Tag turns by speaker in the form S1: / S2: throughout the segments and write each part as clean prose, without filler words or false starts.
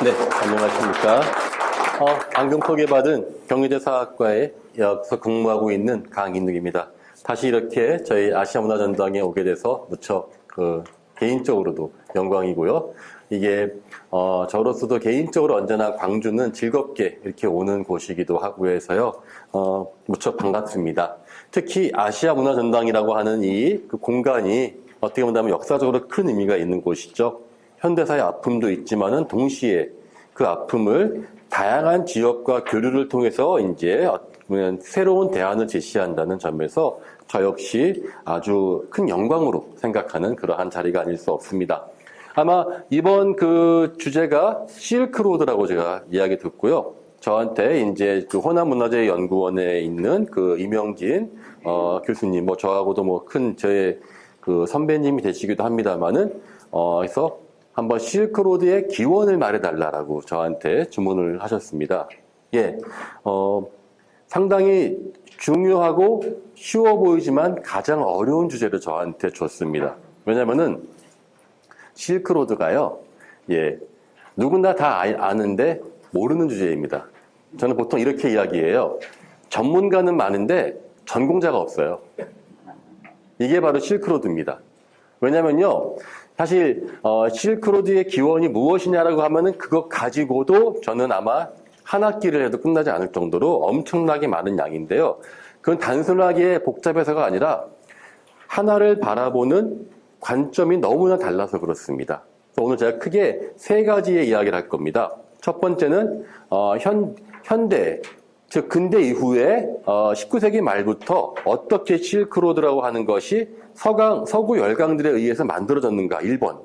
S1: 네, 안녕하십니까. 방금 소개받은 경희대 사학과에서 근무하고 있는 강인욱입니다. 다시 이렇게 저희 아시아문화전당에 오게 돼서 무척 개인적으로도 영광이고요. 이게 저로서도 개인적으로 언제나 광주는 즐겁게 이렇게 오는 곳이기도 하고 해서요. 무척 반갑습니다. 특히 아시아문화전당이라고 하는 이 공간이 어떻게 본다면 역사적으로 큰 의미가 있는 곳이죠. 현대사의 아픔도 있지만은 동시에 그 아픔을 다양한 지역과 교류를 통해서 이제 새로운 대안을 제시한다는 점에서 저 역시 아주 큰 영광으로 생각하는 그러한 자리가 아닐 수 없습니다. 아마 이번 그 주제가 실크로드라고 제가 이야기 듣고요. 저한테 이제 그 호남문화재연구원에 있는 그 이명진 교수님, 저하고도 큰 저의 그 선배님이 되시기도 합니다만은 그래서 한번 실크로드의 기원을 말해달라고 저한테 주문을 하셨습니다. 예, 상당히 중요하고 쉬워 보이지만 가장 어려운 주제를 저한테 줬습니다. 왜냐면은 실크로드가요, 예, 누구나 다 아는데 모르는 주제입니다. 저는 보통 이렇게 이야기해요. 전문가는 많은데 전공자가 없어요. 이게 바로 실크로드입니다. 왜냐면요, 사실 실크로드의 기원이 무엇이냐라고 하면은 그것 가지고도 저는 아마 한 학기를 해도 끝나지 않을 정도로 엄청나게 많은 양인데요. 그건 단순하게 복잡해서가 아니라 하나를 바라보는 관점이 너무나 달라서 그렇습니다. 그래서 오늘 제가 크게 세 가지의 이야기를 할 겁니다. 첫 번째는 현대, 즉 근대 이후에 19세기 말부터 어떻게 실크로드라고 하는 것이 서구 열강들에 의해서 만들어졌는가, 1번.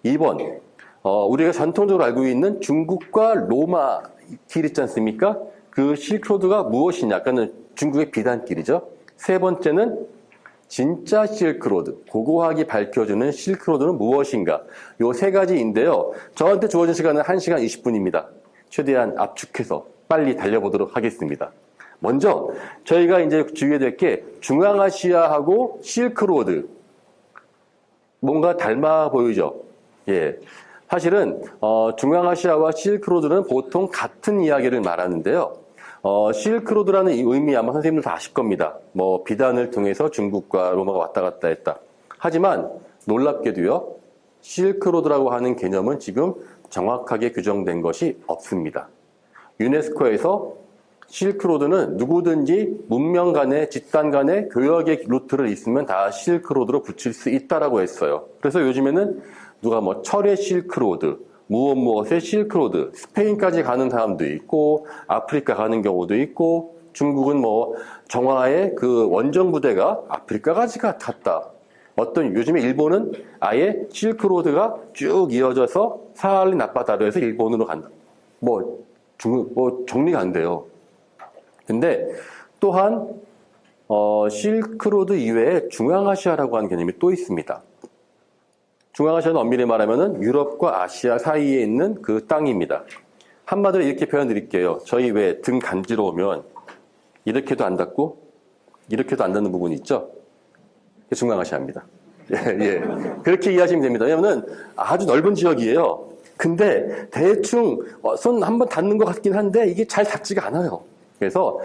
S1: 2번, 우리가 전통적으로 알고 있는 중국과 로마 길 있지 않습니까? 그 실크로드가 무엇이냐, 아까는 중국의 비단길이죠. 세 번째는 진짜 실크로드, 고고하게 밝혀주는 실크로드는 무엇인가. 요 세 가지인데요. 저한테 주어진 시간은 1시간 20분입니다. 최대한 압축해서 빨리 달려보도록 하겠습니다. 먼저 저희가 이제 주의해야 될 게 중앙아시아하고 실크로드 뭔가 닮아 보이죠? 예. 사실은 중앙아시아와 실크로드는 보통 같은 이야기를 말하는데요. 실크로드라는 이 의미 아마 선생님들 다 아실 겁니다. 비단을 통해서 중국과 로마가 왔다 갔다 했다. 하지만 놀랍게도요. 실크로드라고 하는 개념은 지금 정확하게 규정된 것이 없습니다. 유네스코에서 실크로드는 누구든지 문명 간의 집단 간의 교역의 루트를 있으면 다 실크로드로 붙일 수 있다라고 했어요. 그래서 요즘에는 누가 철의 실크로드, 무엇의 실크로드, 스페인까지 가는 사람도 있고 아프리카 가는 경우도 있고 중국은 정화의 그 원정 부대가 아프리카까지 갔다. 요즘에 일본은 아예 실크로드가 쭉 이어져서 사할린 앞바다로 해서 일본으로 간다. 정리가 안 돼요. 근데 또한 실크로드 이외에 중앙아시아라고 하는 개념이 또 있습니다. 중앙아시아는 엄밀히 말하면은 유럽과 아시아 사이에 있는 그 땅입니다. 한마디로 이렇게 표현 드릴게요. 저희 왜 등 간지러우면 이렇게도 안 닿고 이렇게도 안 닿는 부분이 있죠? 그게 중앙아시아입니다. 예. 그렇게 이해하시면 됩니다. 왜냐면은 아주 넓은 지역이에요. 근데 대충 손 한번 닿는 것 같긴 한데 이게 잘 닿지가 않아요. 그래서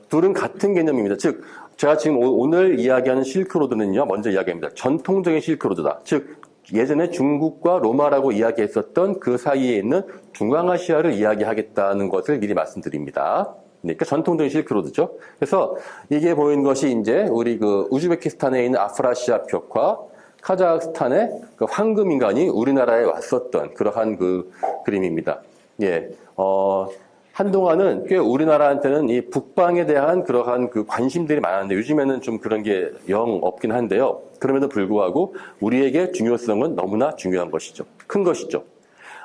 S1: 둘은 같은 개념입니다. 즉 제가 지금 오늘 이야기하는 실크로드는요. 먼저 이야기합니다. 전통적인 실크로드다. 즉 예전에 중국과 로마라고 이야기했었던 그 사이에 있는 중앙아시아를 이야기하겠다는 것을 미리 말씀드립니다. 그러니까 전통적인 실크로드죠. 그래서 이게 보이는 것이 이제 우리 그 우즈베키스탄에 있는 아프라시아 벽화, 카자흐스탄의 그 황금인간이 우리나라에 왔었던 그러한 그 그림입니다. 예, 한동안은 꽤 우리나라한테는 이 북방에 대한 그러한 그 관심들이 많았는데 요즘에는 좀 그런 게 영 없긴 한데요. 그럼에도 불구하고 우리에게 중요성은 너무나 중요한 것이죠. 큰 것이죠.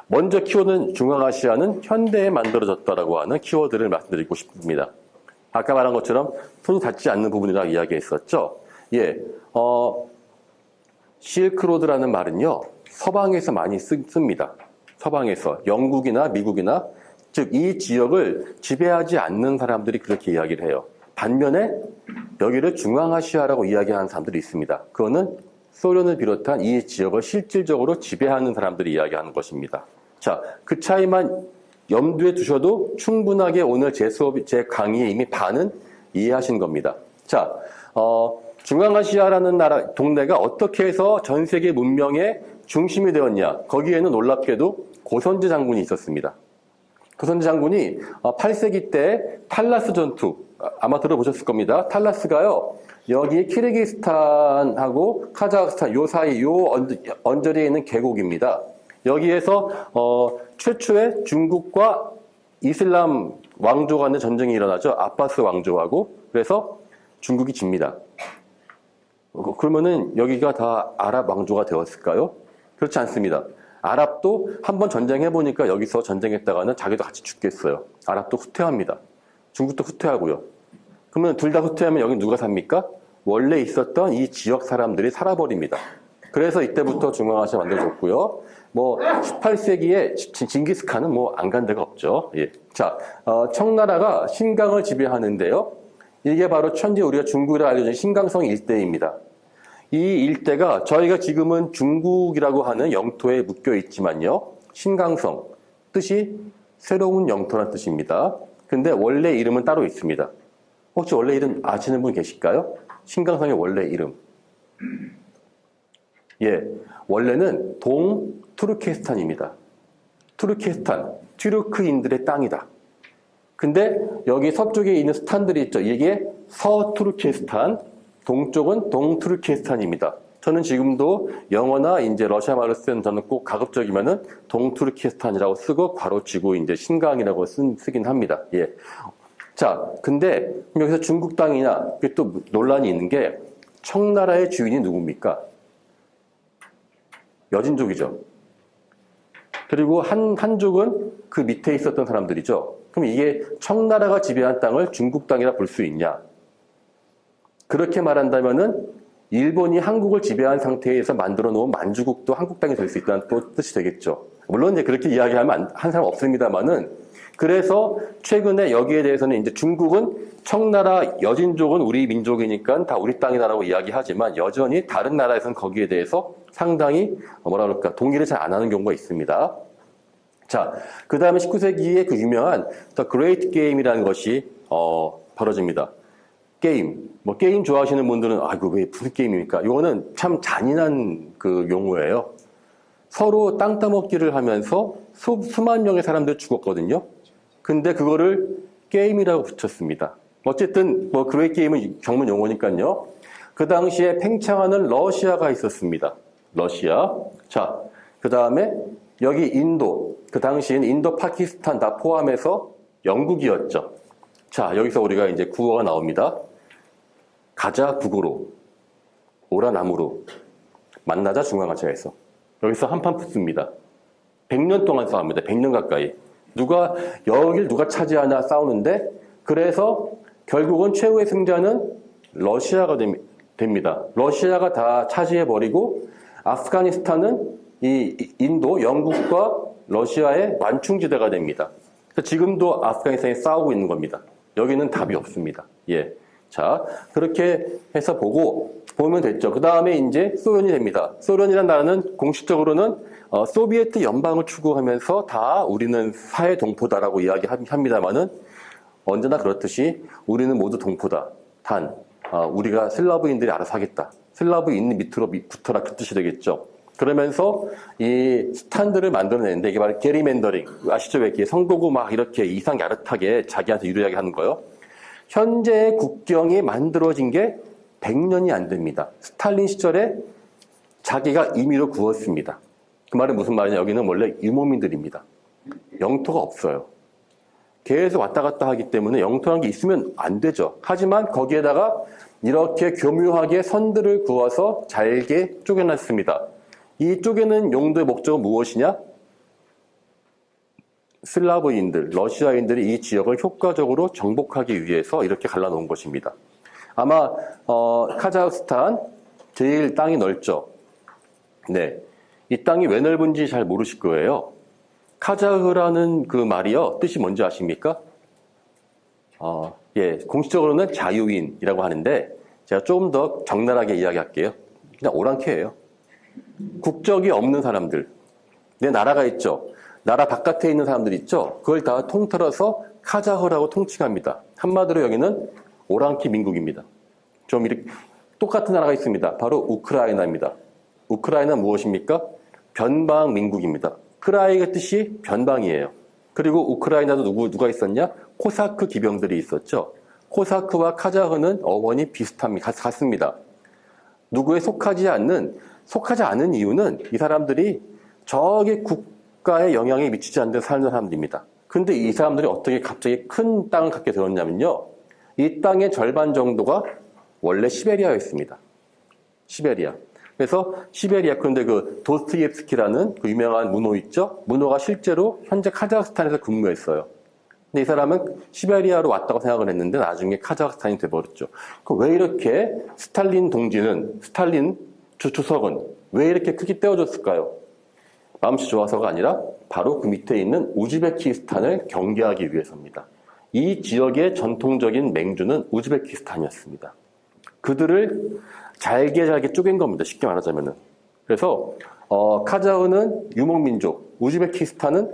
S1: 먼저 키워드는 중앙아시아는 현대에 만들어졌다라고 하는 키워드를 말씀드리고 싶습니다. 아까 말한 것처럼 손이 닿지 않는 부분이라고 이야기했었죠. 예, 실크로드라는 말은요, 서방에서 많이 씁니다. 서방에서 영국이나 미국이나 즉 이 지역을 지배하지 않는 사람들이 그렇게 이야기를 해요. 반면에 여기를 중앙아시아라고 이야기하는 사람들이 있습니다. 그거는 소련을 비롯한 이 지역을 실질적으로 지배하는 사람들이 이야기하는 것입니다. 자, 그 차이만 염두에 두셔도 충분하게 오늘 제 수업, 제 강의에 이미 반은 이해하신 겁니다. 자, 중앙아시아라는 나라, 동네가 어떻게 해서 전 세계 문명의 중심이 되었냐. 거기에는 놀랍게도 고선지 장군이 있었습니다. 고선지 장군이 8세기 때 탈라스 전투, 아마 들어보셨을 겁니다. 탈라스가요, 여기 키르기스탄하고 카자흐스탄 요 사이 요 언저리에 있는 계곡입니다. 여기에서 최초의 중국과 이슬람 왕조 간의 전쟁이 일어나죠. 아바스 왕조하고. 그래서 중국이 집니다. 그러면은 여기가 다 아랍 왕조가 되었을까요? 그렇지 않습니다. 아랍도 한번 전쟁해보니까 여기서 전쟁했다가는 자기도 같이 죽겠어요. 아랍도 후퇴합니다. 중국도 후퇴하고요. 그러면 둘 다 후퇴하면 여기 누가 삽니까? 원래 있었던 이 지역 사람들이 살아버립니다. 그래서 이때부터 중앙아시아 만들어졌고요. 뭐 18세기에 징기스칸은 뭐 안 간 데가 없죠. 예. 자, 청나라가 신강을 지배하는데요. 이게 바로 현재 우리가 중국이라 알려진 신강성 일대입니다. 이 일대가 저희가 지금은 중국이라고 하는 영토에 묶여 있지만요. 신강성, 뜻이 새로운 영토란 뜻입니다. 근데 원래 이름은 따로 있습니다. 혹시 원래 이름 아시는 분 계실까요? 신강성의 원래 이름. 예, 원래는 동투르키스탄입니다. 투르키스탄, 튀르크인들의 땅이다. 근데 여기 서쪽에 있는 스탄들이 있죠. 이게 서투르키스탄, 동쪽은 동투르키스탄입니다. 저는 지금도 영어나 이제 러시아 말을 쓰는 저는 꼭 가급적이면은 동투르키스탄이라고 쓰고 괄호치고 이제 신강이라고 쓰긴 합니다. 예. 자, 근데 여기서 중국 땅이냐? 이게 또 논란이 있는 게 청나라의 주인이 누굽니까? 여진족이죠. 그리고 한족은 그 밑에 있었던 사람들이죠. 그럼 이게 청나라가 지배한 땅을 중국 땅이라 볼 수 있냐? 그렇게 말한다면은 일본이 한국을 지배한 상태에서 만들어 놓은 만주국도 한국 땅이 될 수 있다는 또 뜻이 되겠죠. 물론 이제 그렇게 이야기하면 한 사람 없습니다만은 그래서 최근에 여기에 대해서는 이제 중국은 청나라 여진족은 우리 민족이니까 다 우리 땅이다라고 이야기하지만 여전히 다른 나라에서는 거기에 대해서 상당히 뭐라 그럴까 동의를 잘 안 하는 경우가 있습니다. 자, 그 다음에 19세기에 그 유명한 The Great Game이라는 것이 벌어집니다. 게임. 뭐 게임 좋아하시는 분들은 이거 왜 무슨 게임입니까? 이거는 참 잔인한 그 용어예요. 서로 땅 따먹기를 하면서 수만 명의 사람들이 죽었거든요. 근데 그거를 게임이라고 붙였습니다. 어쨌든 뭐 그레이트 게임은 전문 용어니까요. 그 당시에 팽창하는 러시아가 있었습니다. 러시아. 자, 그 다음에 여기 인도. 그 당시엔 인도, 파키스탄 다 포함해서 영국이었죠. 자, 여기서 우리가 이제 구호가 나옵니다. 가자 북으로, 오라 남으로, 만나자 중앙아시아에서. 여기서 한판 붙습니다. 100년 동안 싸웁니다. 100년 가까이. 여길 누가 차지하나 싸우는데, 그래서 결국은 최후의 승자는 러시아가 됩니다. 러시아가 다 차지해버리고, 아프가니스탄은 이 인도, 영국과 러시아의 완충지대가 됩니다. 지금도 아프가니스탄이 싸우고 있는 겁니다. 여기는 답이 없습니다. 예. 자, 그렇게 해서 보면 됐죠. 그 다음에 이제 소련이 됩니다. 소련이라는 나라는 공식적으로는 소비에트 연방을 추구하면서 다 우리는 사회 동포다라고 이야기합니다만은 언제나 그렇듯이 우리는 모두 동포다. 단, 우리가 슬라브인들이 알아서 하겠다. 슬라브인 밑으로 붙어라 그 뜻이 되겠죠. 그러면서 이 스탄들을 만들어내는데 이게 바로 게리맨더링. 아시죠? 왜 이렇게 선거구 막 이렇게 이상 야릇하게 자기한테 유리하게 하는 거요? 현재의 국경이 만들어진 게 100년이 안 됩니다. 스탈린 시절에 자기가 임의로 구웠습니다. 그 말은 무슨 말이냐? 여기는 원래 유목민들입니다. 영토가 없어요. 계속 왔다 갔다 하기 때문에 영토라는 게 있으면 안 되죠. 하지만 거기에다가 이렇게 교묘하게 선들을 그어서 잘게 쪼개놨습니다. 이 쪼개는 용도의 목적은 무엇이냐? 슬라브인들, 러시아인들이 이 지역을 효과적으로 정복하기 위해서 이렇게 갈라놓은 것입니다. 아마 카자흐스탄 제일 땅이 넓죠. 네, 이 땅이 왜 넓은지 잘 모르실 거예요. 카자흐라는 그 말이요, 뜻이 뭔지 아십니까? 예, 공식적으로는 자유인이라고 하는데 제가 조금 더 적나라하게 이야기할게요. 그냥 오랑캐예요. 국적이 없는 사람들. 내 나라가 있죠. 나라 바깥에 있는 사람들 있죠? 그걸 다 통틀어서 카자흐라고 통칭합니다. 한마디로 여기는 오랑키 민국입니다. 좀 이렇게 똑같은 나라가 있습니다. 바로 우크라이나입니다. 우크라이나는 무엇입니까? 변방 민국입니다. 크라이의 뜻이 변방이에요. 그리고 우크라이나도 누가 있었냐? 코사크 기병들이 있었죠. 코사크와 카자흐는 어원이 비슷합니다. 같습니다. 누구에 속하지 않은 이유는 이 사람들이 저기 국가에 영향이 미치지 않는 데 사는 사람들입니다. 근데 이 사람들이 어떻게 갑자기 큰 땅을 갖게 되었냐면요. 이 땅의 절반 정도가 원래 시베리아였습니다. 시베리아. 그래서 시베리아, 그런데 그 도스토옙스키라는 그 유명한 문호 있죠? 문호가 실제로 현재 카자흐스탄에서 근무했어요. 근데 이 사람은 시베리아로 왔다고 생각을 했는데 나중에 카자흐스탄이 돼버렸죠. 그럼 왜 이렇게 스탈린 주석은 왜 이렇게 크게 떼어줬을까요? 마음씨 좋아서가 아니라 바로 그 밑에 있는 우즈베키스탄을 경계하기 위해서입니다. 이 지역의 전통적인 맹주는 우즈베키스탄이었습니다. 그들을 잘게 쪼갠 겁니다. 쉽게 말하자면은. 그래서 카자흐는 유목민족, 우즈베키스탄은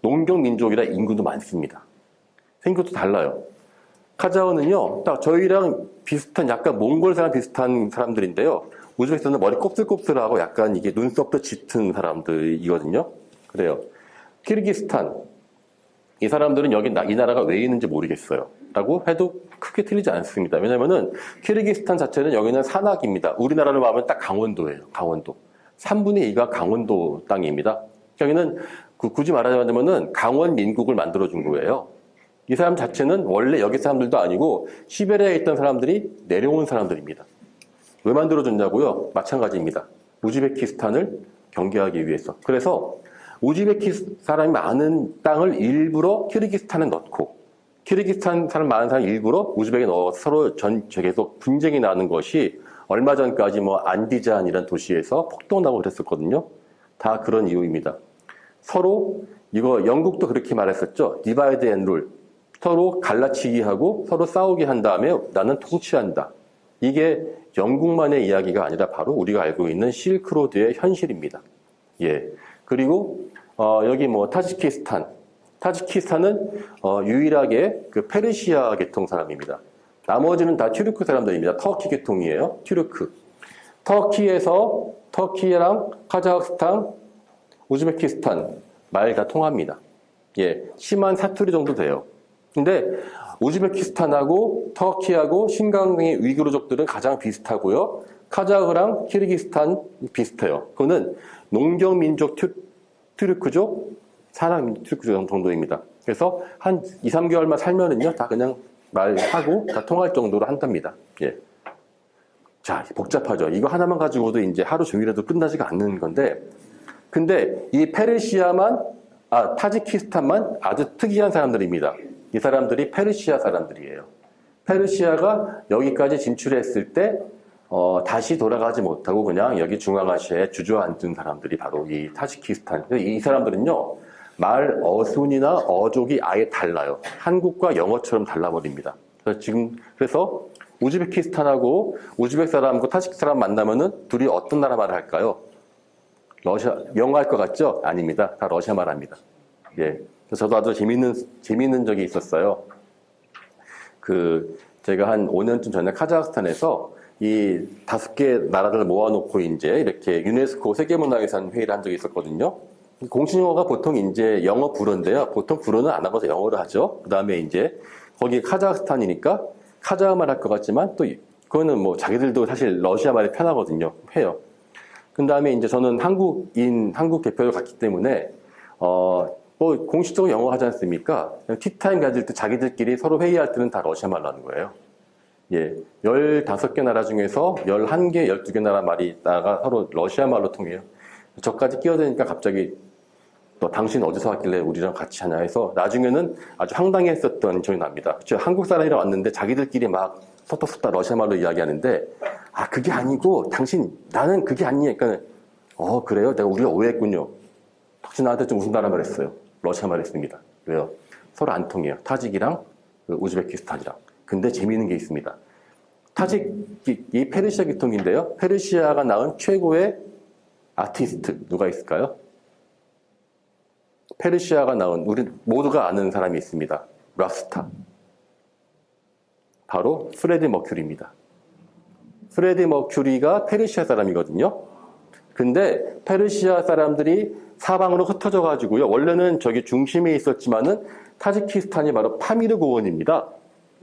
S1: 농경민족이라 인구도 많습니다. 생각도 달라요. 카자흐는요, 딱 저희랑 비슷한, 약간 몽골 사람 비슷한 사람들인데요. 우즈베키스탄은 머리 곱슬곱슬하고 약간 이게 눈썹도 짙은 사람들이거든요. 그래요. 키르기스탄, 이 사람들은 여기 이 나라가 왜 있는지 모르겠어요. 라고 해도 크게 틀리지 않습니다. 왜냐면은 키르기스탄 자체는 여기는 산악입니다. 우리나라로 말하면 딱 강원도예요. 강원도. 3분의 2가 강원도 땅입니다. 여기는 굳이 말하자면은 강원 민국을 만들어준 거예요. 이 사람 자체는 원래 여기 사람들도 아니고 시베리아에 있던 사람들이 내려온 사람들입니다. 왜 만들어줬냐고요? 마찬가지입니다. 우즈베키스탄을 경계하기 위해서. 그래서 우즈베키 사람이 많은 땅을 일부러 키르기스탄에 넣고 키르기스탄 사람 많은 사람 일부러 우즈벡에 넣어서 서로 계속 분쟁이 나는 것이 얼마 전까지 뭐 안디잔이라는 도시에서 폭동나고 그랬었거든요. 다 그런 이유입니다. 서로 이거 영국도 그렇게 말했었죠. 디바이드 앤 룰. 서로 갈라치기 하고 서로 싸우게 한 다음에 나는 통치한다. 이게 영국만의 이야기가 아니라 바로 우리가 알고 있는 실크로드의 현실입니다. 예. 그리고 여기 뭐 타지키스탄은 유일하게 그 페르시아 계통 사람입니다. 나머지는 다 튀르크 사람들입니다. 터키 계통이에요. 튀르크. 터키랑 카자흐스탄, 우즈베키스탄 말 다 통합니다. 예, 심한 사투리 정도 돼요. 근데 우즈베키스탄하고 터키하고 신강의 위구르족들은 가장 비슷하고요. 카자흐랑 키르기스탄 비슷해요. 그거는 농경민족 튀르크족, 튀르크족 정도입니다. 그래서 한 2, 3개월만 살면은요, 다 그냥 말하고 다 통할 정도로 한답니다. 예. 자, 복잡하죠. 이거 하나만 가지고도 이제 하루 종일해도 끝나지가 않는 건데, 근데 이 타지키스탄만 아주 특이한 사람들입니다. 이 사람들이 페르시아 사람들이에요. 페르시아가 여기까지 진출했을 때 다시 돌아가지 못하고 그냥 여기 중앙아시아에 주저앉은 사람들이 바로 이 타지키스탄. 이 사람들은요, 말 어순이나 어족이 아예 달라요. 한국과 영어처럼 달라버립니다. 그래서 우즈베키스탄하고 우즈벡 사람하고 타지키 사람 만나면은 둘이 어떤 나라 말을 할까요? 영어 할 것 같죠? 아닙니다. 다 러시아 말 합니다. 예. 저도 아주 재밌는 적이 있었어요. 제가 한 5년쯤 전에 카자흐스탄에서 이 5개 나라를 모아놓고 이제 이렇게 유네스코 세계문화유산 회의를 한 적이 있었거든요. 공식영어가 보통 이제 영어 불어인데요. 보통 불어는 안 하고서 영어를 하죠. 그 다음에 이제 거기 카자흐스탄이니까 카자흐말 할 것 같지만 또 그거는 뭐 자기들도 사실 러시아 말이 편하거든요. 해요. 그 다음에 이제 저는 한국 대표로 갔기 때문에 뭐 공식적으로 영어 하지 않습니까? 티타임 가질 때 자기들끼리 서로 회의할 때는 다 러시아 말로 하는 거예요. 예. 15개 나라 중에서 11개, 12개 나라가 서로 러시아 말로 통해요. 저까지 끼어드니까 갑자기 너 당신 어디서 왔길래 우리랑 같이 하냐 해서 나중에는 아주 황당했었던 기억이 납니다. 한국 사람이랑 왔는데 자기들끼리 막 섰다 러시아 말로 이야기하는데 그게 아니고 나는 그게 아니니까 그래요? 우리가 오해했군요. 당신 나한테 좀 무슨 나라 말했어요? 러시아 말했습니다. 왜요? 서로 안 통해요. 타직이랑 우즈베키스탄이랑. 근데 재미있는 게 있습니다. 이 페르시아 계통인데요. 페르시아가 낳은 최고의 아티스트 누가 있을까요? 페르시아가 나온 우리 모두가 아는 사람이 있습니다. 락스타. 바로 프레디 머큐리입니다. 프레디 머큐리가 페르시아 사람이거든요. 근데 페르시아 사람들이 사방으로 흩어져 가지고요. 원래는 저기 중심에 있었지만은 타지키스탄이 바로 파미르 고원입니다.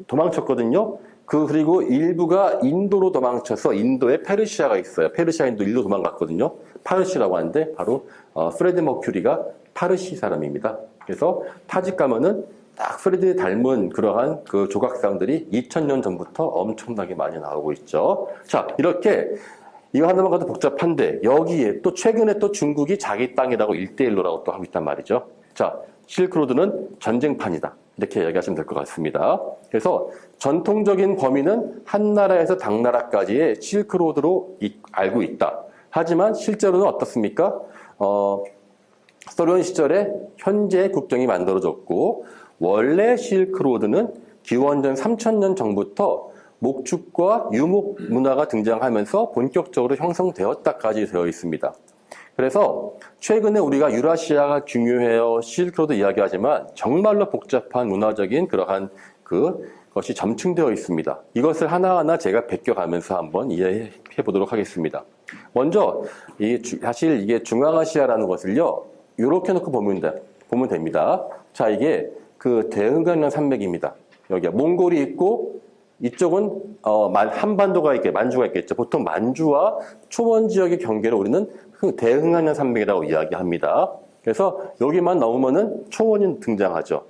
S1: 도망쳤거든요. 그리고 일부가 인도로 도망쳐서 인도에 페르시아가 있어요. 페르시아인도 일로 도망갔거든요. 파르시라고 하는데 바로 프레디 머큐리가 파르시 사람입니다. 그래서 타직 가면은 딱 프레디 닮은 그러한 그 조각상들이 2000년 전부터 엄청나게 많이 나오고 있죠. 자, 이렇게 이거 하나만 가도 복잡한데 여기에 또 최근에 또 중국이 자기 땅이라고 1대1로라고 또 하고 있단 말이죠. 자, 실크로드는 전쟁판이다. 이렇게 이야기하시면 될 것 같습니다. 그래서 전통적인 범위는 한 나라에서 당나라까지의 실크로드로 알고 있다. 하지만 실제로는 어떻습니까? 소련 시절에 현재 국경이 만들어졌고 원래 실크로드는 기원전 3000년 전부터 목축과 유목 문화가 등장하면서 본격적으로 형성되었다까지 되어 있습니다. 그래서 최근에 우리가 유라시아가 중요해요, 실크로드 이야기하지만 정말로 복잡한 문화적인 그러한 그것이 점층되어 있습니다. 이것을 하나하나 제가 베껴가면서 한번 이해해 보도록 하겠습니다. 먼저 사실 이게 중앙아시아라는 것을요 이렇게 놓고 보면 됩니다. 자, 이게 그 대흥강량 산맥입니다. 여기가 몽골이 있고 이쪽은 한반도가 있게 만주가 있겠죠. 보통 만주와 초원 지역의 경계를 우리는 대흥강량 산맥이라고 이야기합니다. 그래서 여기만 넘으면은 초원이 등장하죠.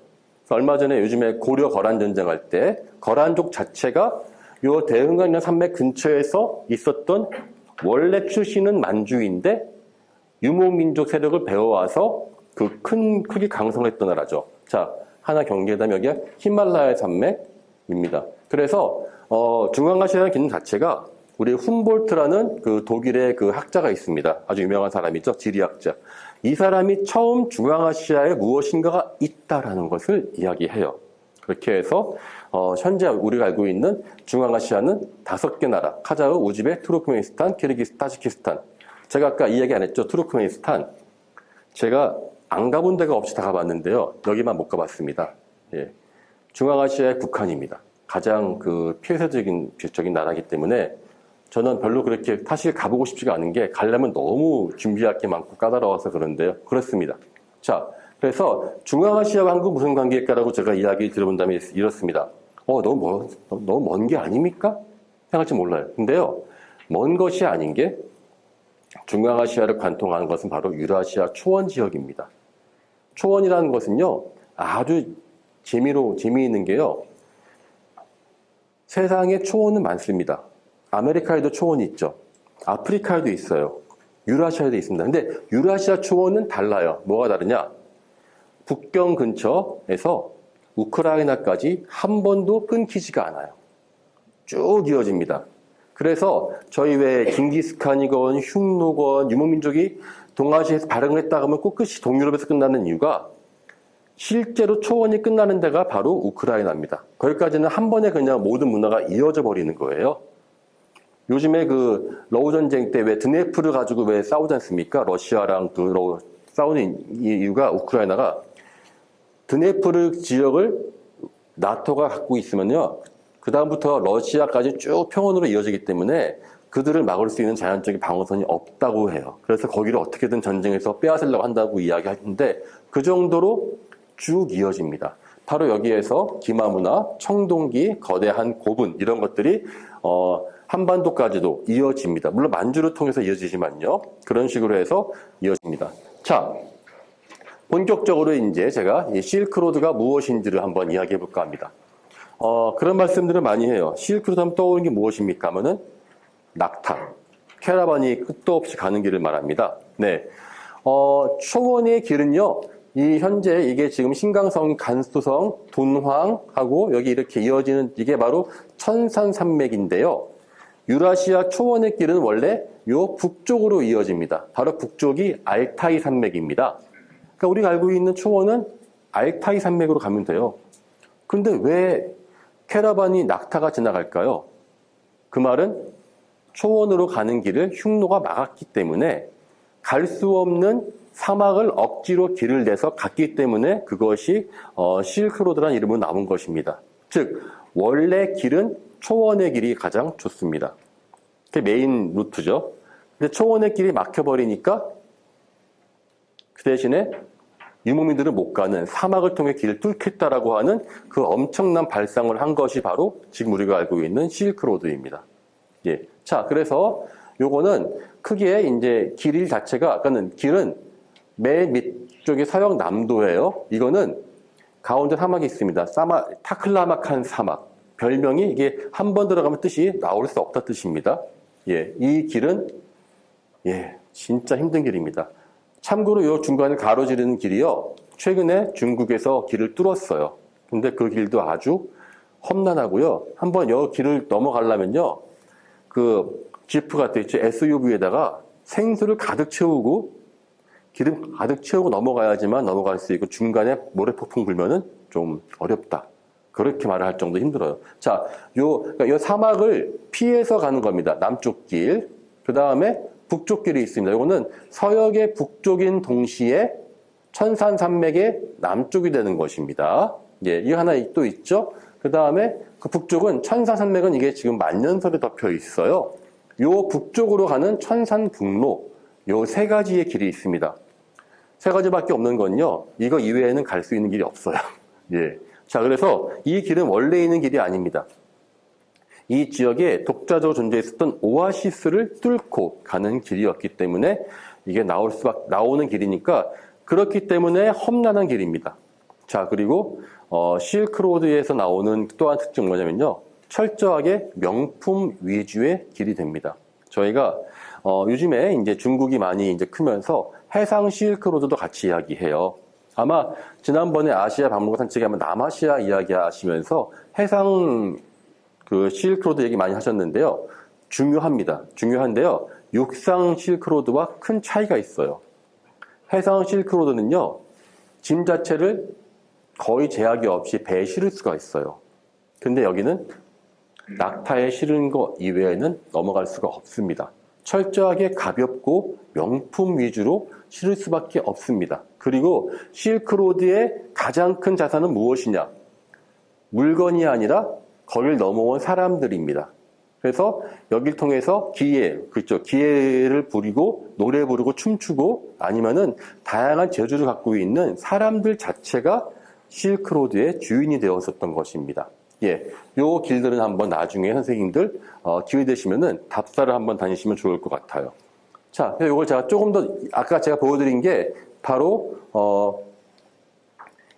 S1: 얼마 전에 요즘에 고려 거란 전쟁할 때 거란족 자체가 요 대흥강량 산맥 근처에서 있었던 원래 출신은 만주인데 유목민족 세력을 배워와서 그 큰 크게 강성했던 나라죠. 자, 하나 경계하면 여기가 히말라야 산맥입니다. 그래서 중앙아시아의 기능 자체가 우리 훔볼트라는 그 독일의 그 학자가 있습니다. 아주 유명한 사람이죠. 지리학자. 이 사람이 처음 중앙아시아에 무엇인가가 있다라는 것을 이야기해요. 그렇게 해서 현재 우리가 알고 있는 중앙아시아는 5개 나라. 카자흐, 우즈베, 투르크메니스탄, 키르기스탄, 타지키스탄. 제가 아까 이야기 안 했죠. 투르크메니스탄. 제가 안 가본 데가 없이 다 가봤는데요. 여기만 못 가봤습니다. 예. 중앙아시아의 북한입니다. 가장 그 폐쇄적인 나라이기 때문에 저는 별로 그렇게 사실 가보고 싶지가 않은 게 가려면 너무 준비할 게 많고 까다로워서 그런데요. 그렇습니다. 자, 그래서 중앙아시아와 한국 무슨 관계일까라고 제가 이야기 들어본다면 이렇습니다. 너무 먼 게 아닙니까? 생각할지 몰라요. 근데요, 먼 것이 아닌 게 중앙아시아를 관통하는 것은 바로 유라시아 초원 지역입니다. 초원이라는 것은요, 아주 재미있는 게요, 세상에 초원은 많습니다. 아메리카에도 초원이 있죠. 아프리카에도 있어요. 유라시아에도 있습니다. 근데 유라시아 초원은 달라요. 뭐가 다르냐? 국경 근처에서 우크라이나까지 한 번도 끊기지가 않아요. 쭉 이어집니다. 그래서 저희 왜 징기스칸이건 흉노건 유목민족이 동아시아에서 발행을 했다 하면 꼭 끝이 동유럽에서 끝나는 이유가 실제로 초원이 끝나는 데가 바로 우크라이나입니다. 거기까지는 한 번에 그냥 모든 문화가 이어져 버리는 거예요. 요즘에 그 러우 전쟁 때 왜 드네프를 가지고 왜 싸우지 않습니까? 러시아랑 싸우는 이유가 우크라이나가 드네프르 지역을 나토가 갖고 있으면요. 그 다음부터 러시아까지 쭉 평원으로 이어지기 때문에 그들을 막을 수 있는 자연적인 방어선이 없다고 해요. 그래서 거기를 어떻게든 전쟁에서 빼앗으려고 한다고 이야기하는데 그 정도로 쭉 이어집니다. 바로 여기에서 기마문화, 청동기, 거대한 고분 이런 것들이 한반도까지도 이어집니다. 물론 만주를 통해서 이어지지만요. 그런 식으로 해서 이어집니다. 자, 본격적으로 이제 제가 이 실크로드가 무엇인지를 한번 이야기해 볼까 합니다. 그런 말씀들을 많이 해요. 실크로드 하면 떠오르는 게 무엇입니까? 하면은 낙타, 캐러반이 끝도 없이 가는 길을 말합니다. 네, 초원의 길은요. 이 현재 이게 지금 신강성, 간수성, 돈황하고 여기 이렇게 이어지는 이게 바로 천산산맥인데요. 유라시아 초원의 길은 원래 요 북쪽으로 이어집니다. 바로 북쪽이 알타이 산맥입니다. 그러니까 우리가 알고 있는 초원은 알타이 산맥으로 가면 돼요. 근데 왜 캐러반이 낙타가 지나갈까요? 그 말은 초원으로 가는 길을 흉노가 막았기 때문에 갈 수 없는 사막을 억지로 길을 내서 갔기 때문에 그것이 실크로드라는 이름으로 남은 것입니다. 즉 원래 길은 초원의 길이 가장 좋습니다. 그게 메인 루트죠. 근데 초원의 길이 막혀버리니까 그 대신에 유목민들은 못 가는 사막을 통해 길을 뚫겠다라고 하는 그 엄청난 발상을 한 것이 바로 지금 우리가 알고 있는 실크로드입니다. 예. 자, 그래서 요거는 크게 이제 길 자체가, 아까는 길은 맨 밑쪽이 서역 남도예요. 이거는 가운데 사막이 있습니다. 타클라마칸 사막. 별명이 이게 한 번 들어가면 뜻이 나올 수 없다 뜻입니다. 예. 이 길은, 예, 진짜 힘든 길입니다. 참고로 요 중간을 가로지르는 길이요. 최근에 중국에서 길을 뚫었어요. 근데 그 길도 아주 험난하고요. 한번 요 길을 넘어가려면요. 그 지프 같은 있죠. SUV에다가 생수를 가득 채우고 기름 가득 채우고 넘어가야지만 넘어갈 수 있고 중간에 모래폭풍 불면은 좀 어렵다. 그렇게 말을 할 정도 힘들어요. 자, 그러니까 요 사막을 피해서 가는 겁니다. 남쪽 길. 그 다음에 북쪽 길이 있습니다. 이거는 서역의 북쪽인 동시에 천산산맥의 남쪽이 되는 것입니다. 예, 이 하나 또 있죠. 그 다음에 그 북쪽은 천산산맥은 이게 지금 만년설에 덮여 있어요. 요 북쪽으로 가는 천산북로, 요 세 가지의 길이 있습니다. 세 가지밖에 없는 건요. 이거 이외에는 갈 수 있는 길이 없어요. 예. 자, 그래서 이 길은 원래 있는 길이 아닙니다. 이 지역에 독자적으로 존재했었던 오아시스를 뚫고 가는 길이었기 때문에 이게 나오는 길이니까 그렇기 때문에 험난한 길입니다. 자, 그리고 실크로드에서 나오는 또 한 특징은 뭐냐면요. 철저하게 명품 위주의 길이 됩니다. 저희가 요즘에 이제 중국이 많이 이제 크면서 해상 실크로드도 같이 이야기해요. 아마 지난번에 아시아 박물관 산책에 한번 남아시아 이야기 하시면서 해상 그 실크로드 얘기 많이 하셨는데요. 중요합니다. 중요한데요. 육상 실크로드와 큰 차이가 있어요. 해상 실크로드는요. 짐 자체를 거의 제약이 없이 배에 실을 수가 있어요. 근데 여기는 낙타에 실은 거 이외에는 넘어갈 수가 없습니다. 철저하게 가볍고 명품 위주로 실을 수밖에 없습니다. 그리고 실크로드의 가장 큰 자산은 무엇이냐? 물건이 아니라 거길 넘어온 사람들입니다. 그래서 여길 통해서 기회를 부리고 노래 부르고 춤추고 아니면은 다양한 재주를 갖고 있는 사람들 자체가 실크로드의 주인이 되었었던 것입니다. 예, 요 길들은 한번 나중에 선생님들 기회 되시면은 답사를 한번 다니시면 좋을 것 같아요. 자, 요걸 제가 조금 더 아까 제가 보여드린 게 바로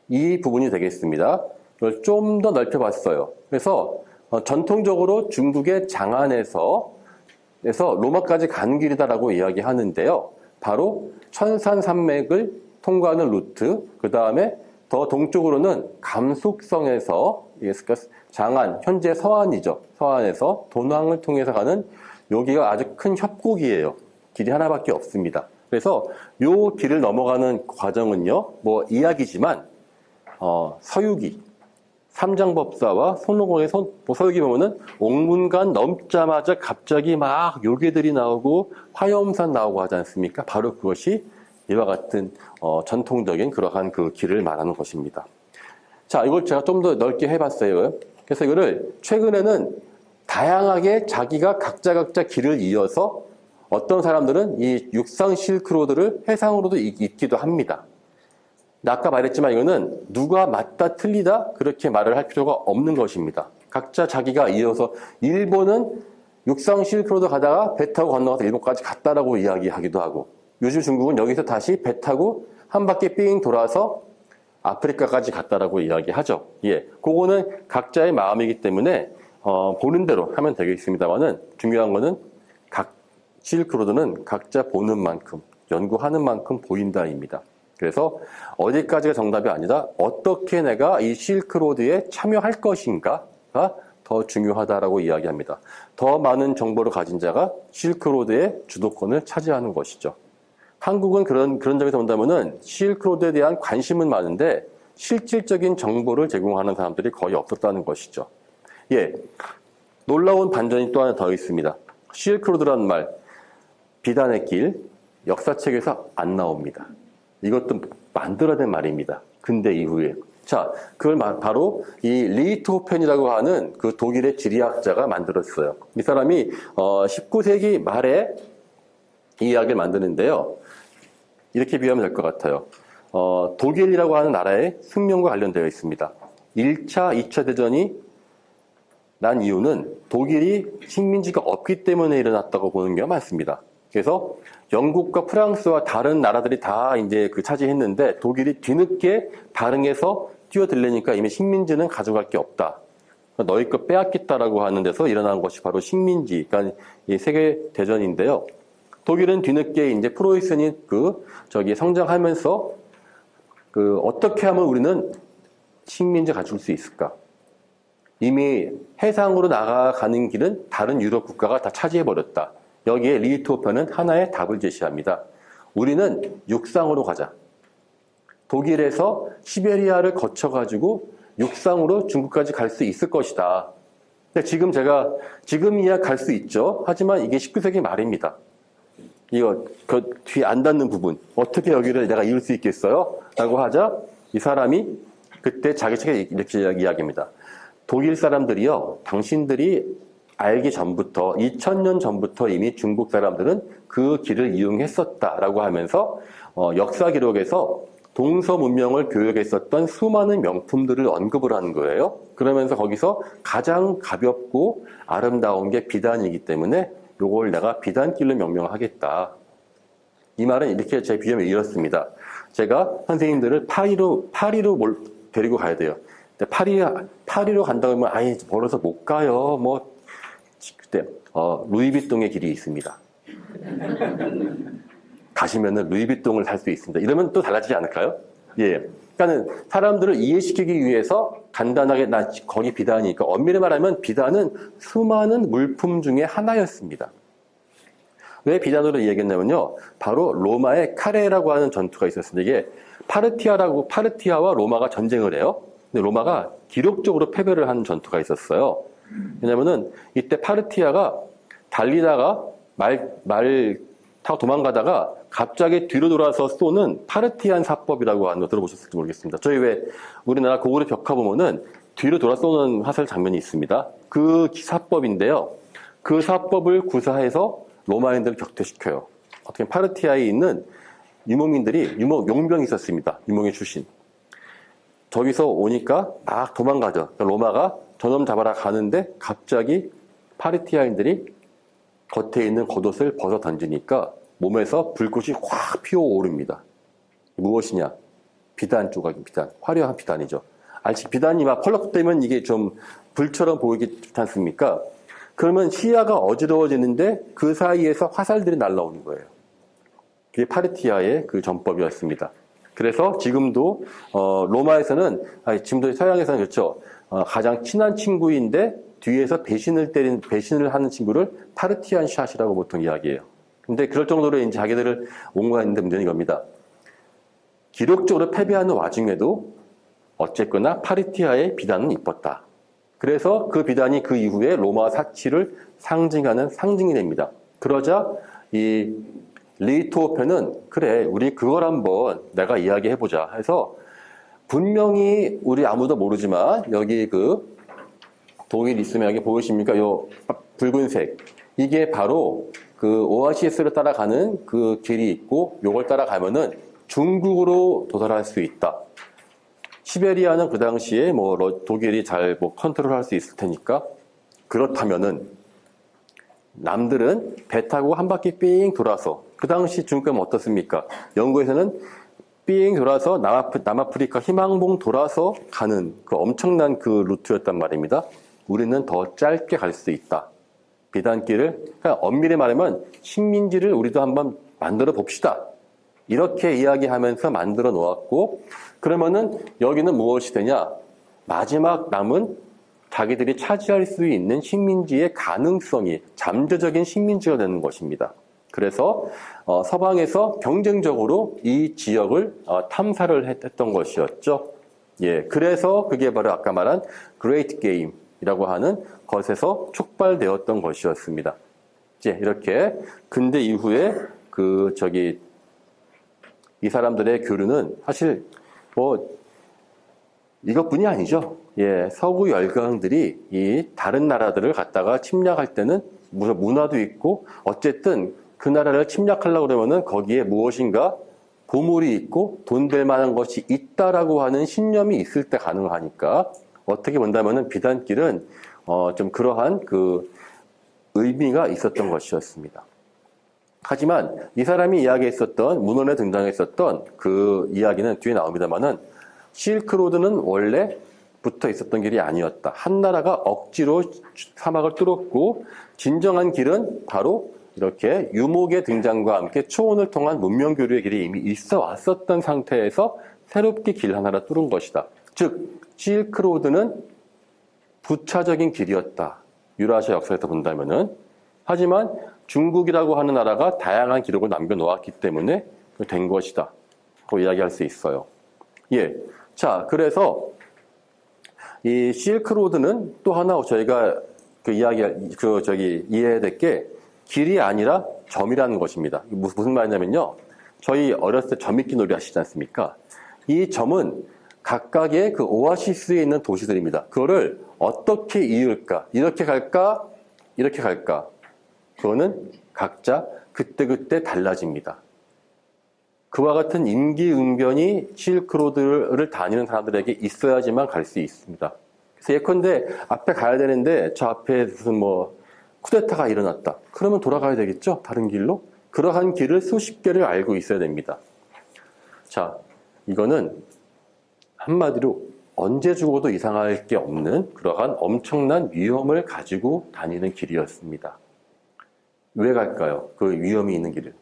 S1: 이 부분이 되겠습니다. 이걸 좀 더 넓혀봤어요. 그래서 전통적으로 중국의 장안에서 로마까지 가는 길이다라고 이야기하는데요. 바로 천산산맥을 통과하는 루트, 그 다음에 더 동쪽으로는 감숙성에서 장안, 현재 서안이죠. 서안에서 돈왕을 통해서 가는 여기가 아주 큰 협곡이에요. 길이 하나밖에 없습니다. 그래서 요 길을 넘어가는 과정은요, 뭐 이야기지만 서유기, 삼장법사와 손오공의 서유기 보면은 옥문관 넘자마자 갑자기 막 요괴들이 나오고 화염산 나오고 하지 않습니까? 바로 그것이 이와 같은 전통적인 그러한 그 길을 말하는 것입니다. 자, 이걸 제가 좀 더 넓게 해봤어요. 그래서 이거를 최근에는 다양하게 자기가 각자 길을 이어서 어떤 사람들은 이 육상 실크로드를 해상으로도 잇기도 합니다. 아까 말했지만 이거는 누가 맞다 틀리다 그렇게 말을 할 필요가 없는 것입니다. 각자 자기가 이어서 일본은 육상 실크로드 가다가 배 타고 건너가서 일본까지 갔다라고 이야기하기도 하고 요즘 중국은 여기서 다시 배 타고 한 바퀴 삥 돌아서 아프리카까지 갔다라고 이야기하죠. 예, 그거는 각자의 마음이기 때문에 보는 대로 하면 되겠습니다만은 중요한 거는 각 실크로드는 각자 보는 만큼 연구하는 만큼 보인다입니다. 그래서 어디까지가 정답이 아니라 어떻게 내가 이 실크로드에 참여할 것인가가 더 중요하다라고 이야기합니다. 더 많은 정보를 가진 자가 실크로드의 주도권을 차지하는 것이죠. 한국은 그런 점에서 본다면은 실크로드에 대한 관심은 많은데 실질적인 정보를 제공하는 사람들이 거의 없었다는 것이죠. 예, 놀라운 반전이 또 하나 더 있습니다. 실크로드라는 말, 비단의 길, 역사책에서 안 나옵니다. 이것도 만들어낸 말입니다. 근대 이후에. 자, 그걸 바로 이 리히트호펜이라고 하는 그 독일의 지리학자가 만들었어요. 이 사람이 19세기 말에 이 이야기를 만드는데요. 이렇게 비하면 될 것 같아요. 독일이라고 하는 나라의 승명과 관련되어 있습니다. 1차, 2차 대전이 난 이유는 독일이 식민지가 없기 때문에 일어났다고 보는 게 많습니다. 그래서 영국과 프랑스와 다른 나라들이 다 이제 차지했는데 독일이 뒤늦게 발응해서 뛰어들려니까 이미 식민지는 가져갈 게 없다. 너희 거 빼앗겠다라고 하는 데서 일어난 것이 바로 식민지, 그러니까 이 세계 대전인데요. 독일은 뒤늦게 이제 프로이센이 성장하면서 어떻게 하면 우리는 식민지 가질 수 있을까? 이미 해상으로 나아가는 길은 다른 유럽 국가가 다 차지해버렸다. 여기에 리히트호펜은 하나의 답을 제시합니다. 우리는 육상으로 가자. 독일에서 시베리아를 거쳐가지고 육상으로 중국까지 갈 수 있을 것이다. 근데 지금이야 갈 수 있죠. 하지만 이게 19세기 말입니다. 이거, 뒤에 안 닿는 부분. 어떻게 여기를 내가 이룰 수 있겠어요? 라고 하자, 이 사람이 그때 자기 책에 이렇게 이야기합니다. 독일 사람들이요, 당신들이 알기 전부터, 2000년 전부터 이미 중국 사람들은 그 길을 이용했었다라고 하면서, 역사 기록에서 동서 문명을 교육했었던 수많은 명품들을 언급을 하는 거예요. 그러면서 거기서 가장 가볍고 아름다운 게 비단이기 때문에 요걸 내가 비단길로 명명하겠다. 이 말은 이렇게 제 비유하면 이렇습니다. 제가 선생님들을 파리로 데리고 가야 돼요. 근데 파리로 간다고 하면 아예 멀어서 못 가요. 그때 루이비통의 길이 있습니다. 가시면은 루이비통을 살 수 있습니다. 이러면 또 달라지지 않을까요? 예. 그러니까는 사람들을 이해시키기 위해서 간단하게 나 거기 비단이니까 엄밀히 말하면 비단은 수많은 물품 중에 하나였습니다. 왜 비단으로 이야기했냐면요. 바로 로마의 카레라고 하는 전투가 있었습니다. 이게 파르티아와 로마가 전쟁을 해요. 근데 로마가 기록적으로 패배를 한 전투가 있었어요. 왜냐면은 이때 파르티아가 달리다가 말 타고 도망가다가 갑자기 뒤로 돌아서 쏘는 파르티안 사법이라고 하는 거 들어보셨을지 모르겠습니다. 저희 왜 우리나라 고구려 벽화 보면은 뒤로 돌아 쏘는 화살 장면이 있습니다. 그 사법인데요. 그 사법을 구사해서 로마인들을 격퇴시켜요. 어떻게 파르티아에 있는 용병이 있었습니다. 유목민 출신. 저기서 오니까 막 도망가죠. 그러니까 로마가 저놈 잡아라 가는데 갑자기 파르티아인들이 겉에 있는 겉옷을 벗어 던지니까 몸에서 불꽃이 확 피어오릅니다. 무엇이냐? 비단 조각이 비단. 화려한 비단이죠. 아직 비단이 막 펄럭대면 이게 좀 불처럼 보이지 않습니까? 그러면 시야가 어지러워지는데 그 사이에서 화살들이 날라오는 거예요. 그게 파르티아의 그 전법이었습니다. 그래서 지금도 로마에서는 지금도 서양에서는 그렇죠. 가장 친한 친구인데 뒤에서 배신을 하는 친구를 파르티안 샷이라고 보통 이야기해요. 근데 그럴 정도로 이제 자기들을 옹호하는데 문제는 이겁니다. 기록적으로 패배하는 와중에도 어쨌거나 파르티아의 비단은 이뻤다. 그래서 그 비단이 그 이후에 로마 사치를 상징하는 상징이 됩니다. 그러자 이 리히트호펜은 그래 우리 그걸 한번 내가 이야기해보자 해서 분명히 우리 아무도 모르지만 여기 그 독일 있으면 여기 보이십니까? 요 붉은색 이게 바로 그 오아시스를 따라가는 그 길이 있고 요걸 따라가면은 중국으로 도달할 수 있다. 시베리아는 그 당시에 독일이 잘 컨트롤할 수 있을 테니까 그렇다면은 남들은 배 타고 한 바퀴 삥 돌아서 그 당시 중국은 어떻습니까? 영국에서는 삥 돌아서 남아프리카 희망봉 돌아서 가는 그 엄청난 그 루트였단 말입니다. 우리는 더 짧게 갈 수 있다. 비단길을 그러니까 엄밀히 말하면 식민지를 우리도 한번 만들어 봅시다. 이렇게 이야기하면서 만들어 놓았고 그러면은 여기는 무엇이 되냐? 마지막 남은 자기들이 차지할 수 있는 식민지의 가능성이 잠재적인 식민지가 되는 것입니다. 그래서 서방에서 경쟁적으로 이 지역을 탐사를 했던 것이었죠. 예, 그래서 그게 바로 아까 말한 그레이트 게임이라고 하는 것에서 촉발되었던 것이었습니다. 이제 이렇게 근대 이후에 이 사람들의 교류는 사실 뭐 이것뿐이 아니죠. 예, 서구 열강들이 이 다른 나라들을 갖다가 침략할 때는 문화도 있고 어쨌든 그 나라를 침략하려고 그러면은 거기에 무엇인가 보물이 있고 돈 될 만한 것이 있다라고 하는 신념이 있을 때 가능하니까 어떻게 본다면은 비단길은 좀 그러한 그 의미가 있었던 것이었습니다. 하지만 이 사람이 이야기했었던 문헌에 등장했었던 그 이야기는 뒤에 나옵니다만은 실크로드는 원래 붙어 있었던 길이 아니었다. 한 나라가 억지로 사막을 뚫었고 진정한 길은 바로 이렇게 유목의 등장과 함께 초원을 통한 문명교류의 길이 이미 있어 왔었던 상태에서 새롭게 길 하나를 뚫은 것이다. 즉 실크로드는 부차적인 길이었다. 유라시아 역사에서 본다면은. 하지만 중국이라고 하는 나라가 다양한 기록을 남겨놓았기 때문에 된 것이다. 그 이야기할 수 있어요. 예. 자, 그래서 이 실크로드는 또 하나 저희가 이해해야 될 게 길이 아니라 점이라는 것입니다. 무슨 말이냐면요. 저희 어렸을 때 점입기 놀이 하시지 않습니까? 이 점은 각각의 그 오아시스에 있는 도시들입니다. 그거를 어떻게 이을까? 이렇게 갈까? 이렇게 갈까? 그거는 각자 그때그때 달라집니다. 그와 같은 임기응변이 실크로드를 다니는 사람들에게 있어야지만 갈 수 있습니다. 그래서 예컨대 앞에 가야 되는데 저 앞에 무슨 쿠데타가 일어났다. 그러면 돌아가야 되겠죠? 다른 길로? 그러한 길을 수십 개를 알고 있어야 됩니다. 자, 이거는 한마디로 언제 죽어도 이상할 게 없는 그러한 엄청난 위험을 가지고 다니는 길이었습니다. 왜 갈까요? 그 위험이 있는 길을.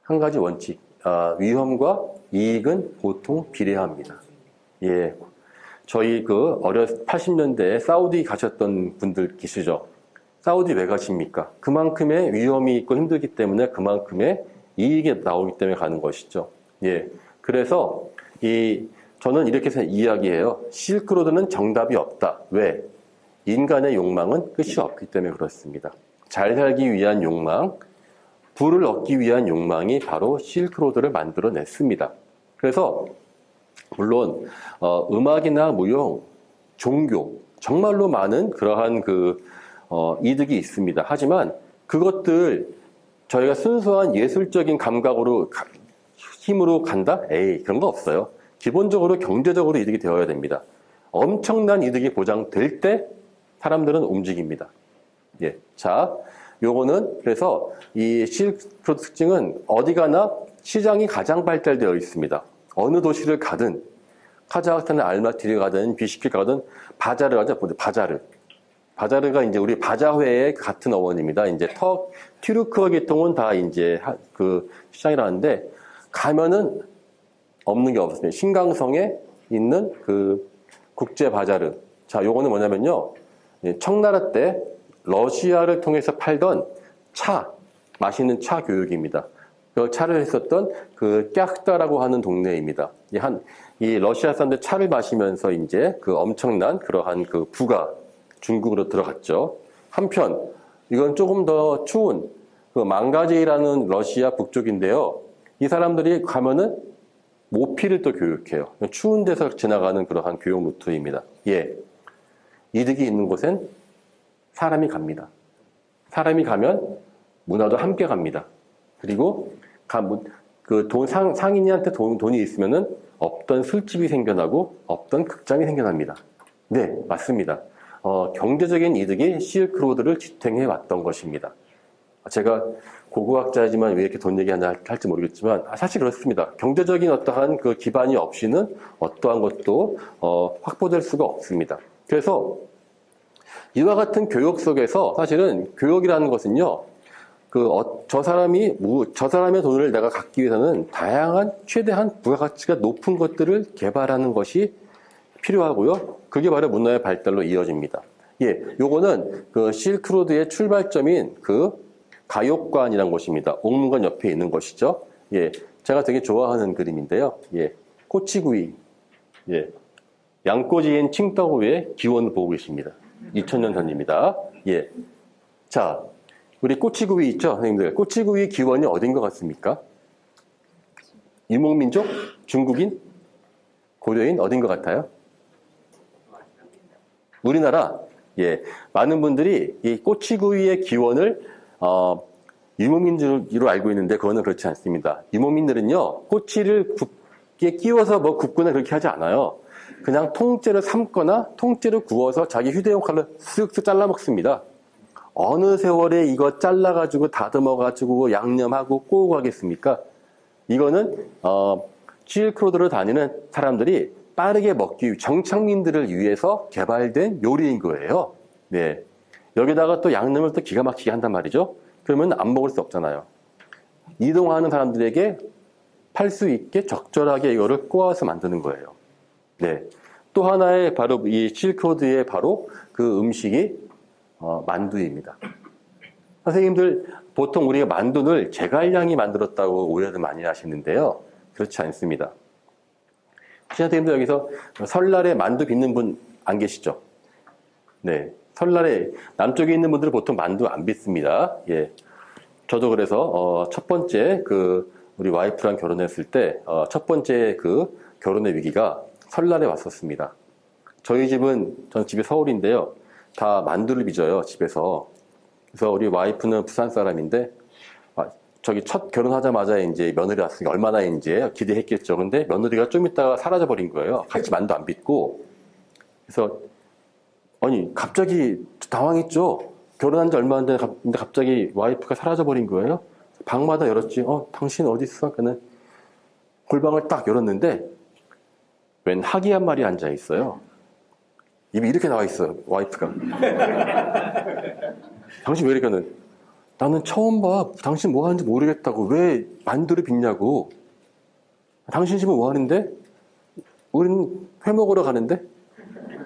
S1: 한 가지 원칙. 위험과 이익은 보통 비례합니다. 예. 저희 80년대에 사우디 가셨던 분들 계시죠? 사우디 왜 가십니까? 그만큼의 위험이 있고 힘들기 때문에 그만큼의 이익이 나오기 때문에 가는 것이죠. 예. 그래서 저는 이렇게 이야기해요. 실크로드는 정답이 없다. 왜? 인간의 욕망은 끝이 없기 때문에 그렇습니다. 잘 살기 위한 욕망, 부를 얻기 위한 욕망이 바로 실크로드를 만들어냈습니다. 그래서 물론 음악이나 무용, 종교 정말로 많은 그러한 이득이 있습니다. 하지만 그것들 저희가 순수한 예술적인 감각으로 힘으로 간다? 에이, 그런 거 없어요. 기본적으로 경제적으로 이득이 되어야 됩니다. 엄청난 이득이 보장될 때 사람들은 움직입니다. 예. 자, 요거는 그래서 이 실크로드 특징은 어디 가나 시장이 가장 발달되어 있습니다. 어느 도시를 가든 카자흐스탄의 알마티를 가든 비시킬 가든 바자르 가자. 바자르가 이제 우리 바자회의 같은 어원입니다. 이제 튀르크어 계통은 다 이제 그 시장이라는데 가면은 없는 게 없습니다. 신강성에 있는 그 국제 바자르. 자, 요거는 뭐냐면요. 청나라 때 러시아를 통해서 팔던 맛있는 차 교육입니다. 그 차를 했었던 그 깍다라고 하는 동네입니다. 이 러시아 사람들 차를 마시면서 이제 그 엄청난 그러한 그 부가 중국으로 들어갔죠. 한편 이건 조금 더 추운 그 망가제이라는 러시아 북쪽인데요. 이 사람들이 가면은 모피를 또 교육해요. 추운 데서 지나가는 그러한 교육 루트입니다. 예. 이득이 있는 곳엔 사람이 갑니다. 사람이 가면 문화도 함께 갑니다. 그리고 상인이한테 돈이 있으면은 없던 술집이 생겨나고 없던 극장이 생겨납니다. 네, 맞습니다. 경제적인 이득이 실크로드를 지탱해 왔던 것입니다. 제가 고고학자이지만 왜 이렇게 돈 얘기하나 할지 모르겠지만 사실 그렇습니다. 경제적인 어떠한 그 기반이 없이는 어떠한 것도 확보될 수가 없습니다. 그래서 이와 같은 교육 속에서 사실은 교육이라는 것은요, 저 사람의 돈을 내가 갖기 위해서는 다양한 최대한 부가가치가 높은 것들을 개발하는 것이 필요하고요. 그게 바로 문화의 발달로 이어집니다. 예, 요거는 그 실크로드의 출발점인 그 가욕관이라는 곳입니다. 옥문관 옆에 있는 것이죠. 예, 제가 되게 좋아하는 그림인데요. 예, 꼬치구이. 예, 양꼬지엔 칭떡우의 기원을 보고 계십니다. 2000년 전입니다. 예. 자, 우리 꼬치구이 있죠, 선생님들? 꼬치구이 기원이 어딘 것 같습니까? 유목민족? 중국인? 고려인? 어딘 것 같아요? 우리나라. 예, 많은 분들이 이 꼬치구이의 기원을 유목민으로 알고 있는데 그거는 그렇지 않습니다. 유목민들은요, 꼬치를 국에 끼워서 뭐 굽거나 그렇게 하지 않아요. 그냥 통째로 삶거나 통째로 구워서 자기 휴대용 칼로 쓱쓱 잘라 먹습니다. 어느 세월에 이거 잘라가지고 다듬어가지고 양념하고 꼬우고 하겠습니까? 이거는 실크로드로 다니는 사람들이 빠르게 먹기 위해 정착민들을 위해서 개발된 요리인 거예요. 네, 여기다가 또 양념을 또 기가 막히게 한단 말이죠. 그러면 안 먹을 수 없잖아요. 이동하는 사람들에게 팔 수 있게 적절하게 이거를 꼬아서 만드는 거예요. 네, 또 하나의 바로 이 실크로드의 바로 그 음식이 만두입니다. 선생님들 보통 우리가 만두를 제갈량이 만들었다고 오해를 많이 하시는데요. 그렇지 않습니다. 선생님들 여기서 설날에 만두 빚는 분 안 계시죠? 네, 설날에 남쪽에 있는 분들은 보통 만두 안 빚습니다. 예, 저도 그래서 첫 번째 우리 와이프랑 결혼했을 때 첫 번째 그 결혼의 위기가 설날에 왔었습니다. 저희 집은 전 집이 서울인데요. 다 만두를 빚어요, 집에서. 그래서 우리 와이프는 부산 사람인데, 저기 첫 결혼하자마자 이제 며느리 왔으니까 얼마나 이제 기대했겠죠. 근데 며느리가 좀 있다가 사라져 버린 거예요. 같이 만두 안 빚고. 그래서, 아니, 갑자기 당황했죠. 결혼한 지 얼마 안 됐는데 갑자기 와이프가 사라져 버린 거예요. 방마다 열었지. 당신 어디 있어? 그는 골방을 딱 열었는데, 웬 하기 한 마리 앉아 있어요. 입이 이렇게 나와 있어요, 와이프가. 당신 왜 이렇게 하는? 나는 처음 봐. 당신 뭐 하는지 모르겠다고. 왜 만두를 빚냐고. 당신 집은 뭐 하는데? 우리는 회 먹으러 가는데?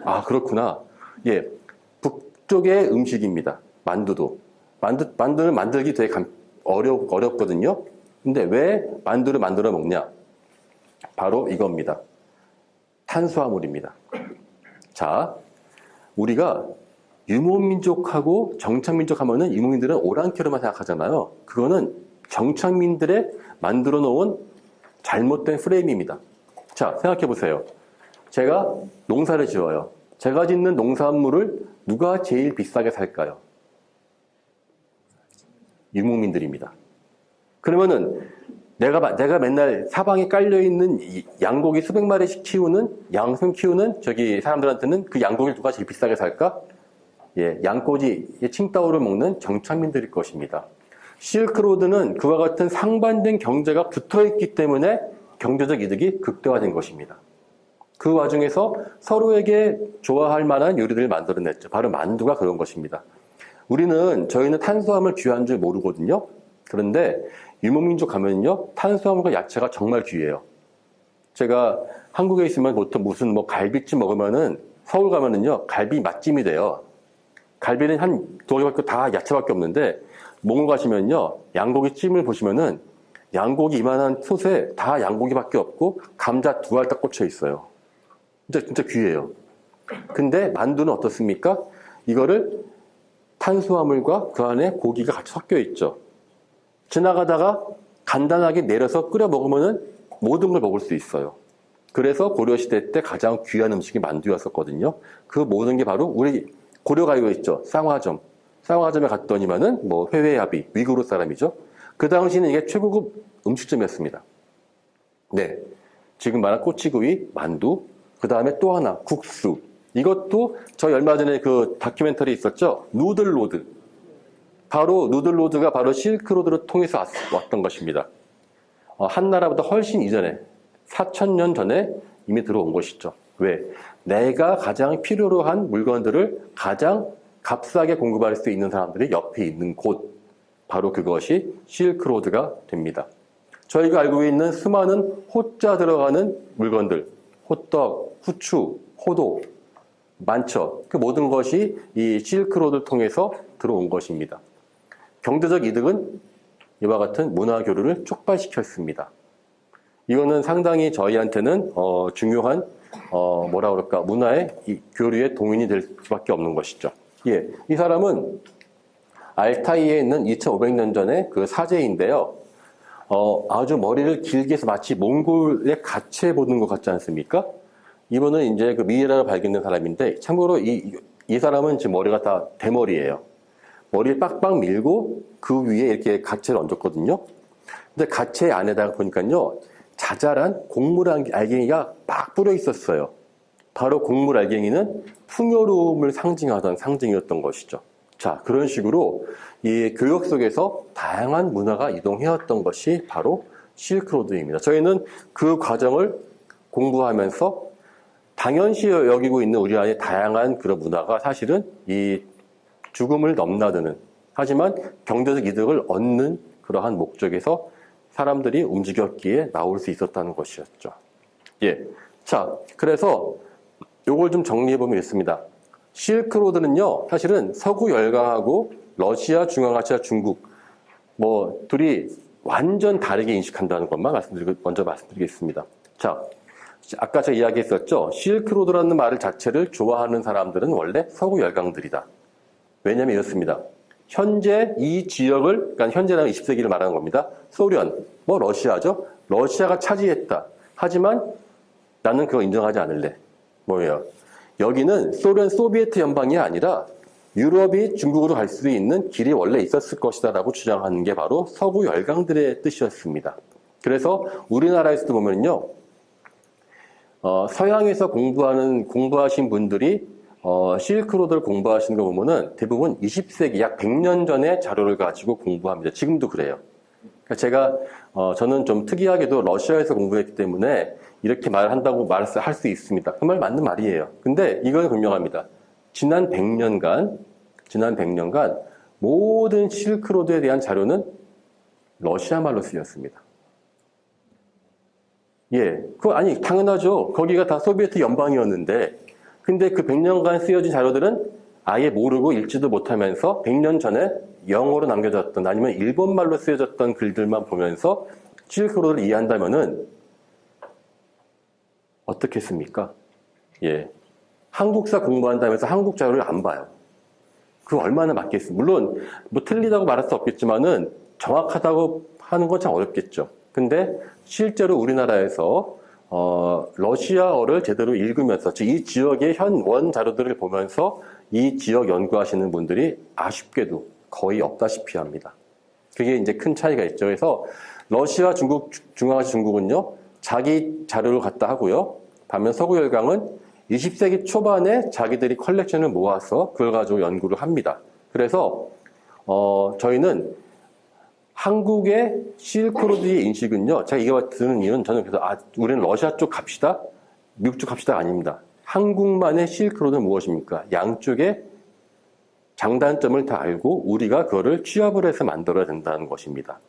S1: 아, 그렇구나. 예. 북쪽의 음식입니다. 만두도. 만두를 만들기 되게 어렵거든요. 근데 왜 만두를 만들어 먹냐? 바로 이겁니다. 탄수화물입니다. 자, 우리가 유목민족하고 정착민족 하면은 유목민들은 오랑캐로만 생각하잖아요. 그거는 정착민들의 만들어 놓은 잘못된 프레임입니다. 자, 생각해 보세요. 제가 농사를 지어요. 제가 짓는 농산물을 누가 제일 비싸게 살까요? 유목민들입니다. 그러면은 내가 맨날 사방에 깔려있는 양고기 수백 마리씩 키우는, 양손 키우는 저기 사람들한테는 그 양고기를 누가 제일 비싸게 살까? 예, 양꼬지의 칭따오를 먹는 정착민들일 것입니다. 실크로드는 그와 같은 상반된 경제가 붙어있기 때문에 경제적 이득이 극대화된 것입니다. 그 와중에서 서로에게 좋아할 만한 요리들을 만들어냈죠. 바로 만두가 그런 것입니다. 저희는 탄수화물 귀한 줄 모르거든요. 그런데 유목민족 가면요, 탄수화물과 야채가 정말 귀해요. 제가 한국에 있으면 보통 무슨 갈비찜 먹으면은 서울 가면은요, 갈비 맛찜이 돼요. 갈비는 한 두어 개밖에 다 야채밖에 없는데, 몽골 가시면요, 양고기 찜을 보시면은 양고기 이만한 솥에 다 양고기밖에 없고 감자 두 알 딱 꽂혀 있어요. 진짜 귀해요. 근데 만두는 어떻습니까? 이거를 탄수화물과 그 안에 고기가 같이 섞여 있죠. 지나가다가 간단하게 내려서 끓여 먹으면은 모든 걸 먹을 수 있어요. 그래서 고려시대 때 가장 귀한 음식이 만두였었거든요. 그 모든 게 바로 우리 고려가 이거 있죠. 쌍화점. 쌍화점에 갔더니만은 회회야비, 위구르 사람이죠. 그 당시는 이게 최고급 음식점이었습니다. 네. 지금 말한 꼬치구이, 만두, 그 다음에 또 하나, 국수. 이것도 저희 얼마 전에 그 다큐멘터리 있었죠? 누들로드. 바로 누들로드가 바로 실크로드를 통해서 왔던 것입니다. 한 나라보다 훨씬 이전에 4,000년 전에 이미 들어온 것이죠. 왜? 내가 가장 필요로 한 물건들을 가장 값싸게 공급할 수 있는 사람들이 옆에 있는 곳, 바로 그것이 실크로드가 됩니다. 저희가 알고 있는 수많은 호자 들어가는 물건들, 호떡, 후추, 호도 많죠. 그 모든 것이 이 실크로드를 통해서 들어온 것입니다. 경제적 이득은 이와 같은 문화 교류를 촉발시켰습니다. 이거는 상당히 저희한테는 중요한 문화의 교류의 동인이 될 수밖에 없는 것이죠. 예, 이 사람은 알타이에 있는 2,500년 전의 그 사제인데요. 아주 머리를 길게 해서 마치 몽골의 가채 보는 것 같지 않습니까? 이분은 이제 그 미이라를 발견한 사람인데, 참고로 이 사람은 지금 머리가 다 대머리예요. 머리를 빡빡 밀고 그 위에 이렇게 가채를 얹었거든요. 근데 가채 안에다가 보니까요, 자잘한 곡물 알갱이가 막 뿌려 있었어요. 바로 곡물 알갱이는 풍요로움을 상징하던 상징이었던 것이죠. 자, 그런 식으로 이 교역 속에서 다양한 문화가 이동해왔던 것이 바로 실크로드입니다. 저희는 그 과정을 공부하면서 당연시 여기고 있는 우리 안에 다양한 그런 문화가 사실은 이 죽음을 넘나드는, 하지만 경제적 이득을 얻는 그러한 목적에서 사람들이 움직였기에 나올 수 있었다는 것이었죠. 예. 자, 그래서 요걸 좀 정리해보면 있습니다. 실크로드는요, 사실은 서구 열강하고 러시아, 중앙아시아, 중국, 둘이 완전 다르게 인식한다는 것만 먼저 말씀드리겠습니다. 자, 아까 제가 이야기했었죠. 실크로드라는 말 자체를 좋아하는 사람들은 원래 서구 열강들이다. 왜냐면 이렇습니다. 현재 이 지역을, 그러니까 현재라는 20세기를 말하는 겁니다. 소련, 러시아죠. 러시아가 차지했다. 하지만 나는 그거 인정하지 않을래. 뭐예요? 여기는 소비에트 연방이 아니라 유럽이 중국으로 갈 수 있는 길이 원래 있었을 것이다 라고 주장하는 게 바로 서구 열강들의 뜻이었습니다. 그래서 우리나라에서도 보면요, 서양에서 공부하신 분들이 실크로드를 공부하시는 거 보면은 대부분 20세기 약 100년 전의 자료를 가지고 공부합니다. 지금도 그래요. 그러니까 저는 좀 특이하게도 러시아에서 공부했기 때문에 이렇게 할 수 있습니다. 정말 맞는 말이에요. 근데 이건 분명합니다. 지난 100년간 모든 실크로드에 대한 자료는 러시아 말로 쓰였습니다. 예. 당연하죠. 거기가 다 소비에트 연방이었는데, 근데 그 100년간 쓰여진 자료들은 아예 모르고 읽지도 못하면서 100년 전에 영어로 남겨졌던, 아니면 일본말로 쓰여졌던 글들만 보면서 실크로드를 이해한다면은 어떻겠습니까? 예. 한국사 공부한다면서 한국 자료를 안 봐요. 그거 얼마나 맞겠습니까? 물론, 틀리다고 말할 수 없겠지만은 정확하다고 하는 건 참 어렵겠죠. 근데 실제로 우리나라에서, 러시아어를 제대로 읽으면서, 즉, 이 지역의 원 자료들을 보면서 이 지역 연구하시는 분들이 아쉽게도 거의 없다시피 합니다. 그게 이제 큰 차이가 있죠. 그래서 러시아, 중국, 중앙아시아 중국은요, 자기 자료를 갖다 하고요. 반면 서구 열강은 20세기 초반에 자기들이 컬렉션을 모아서 그걸 가지고 연구를 합니다. 그래서 저희는 한국의 실크로드의 인식은요. 제가 이거 드는 이유는 저는 그래서 우리는 러시아 쪽 갑시다, 미국 쪽 갑시다 아닙니다. 한국만의 실크로드는 무엇입니까? 양쪽의 장단점을 다 알고 우리가 그거를 취합을 해서 만들어야 된다는 것입니다.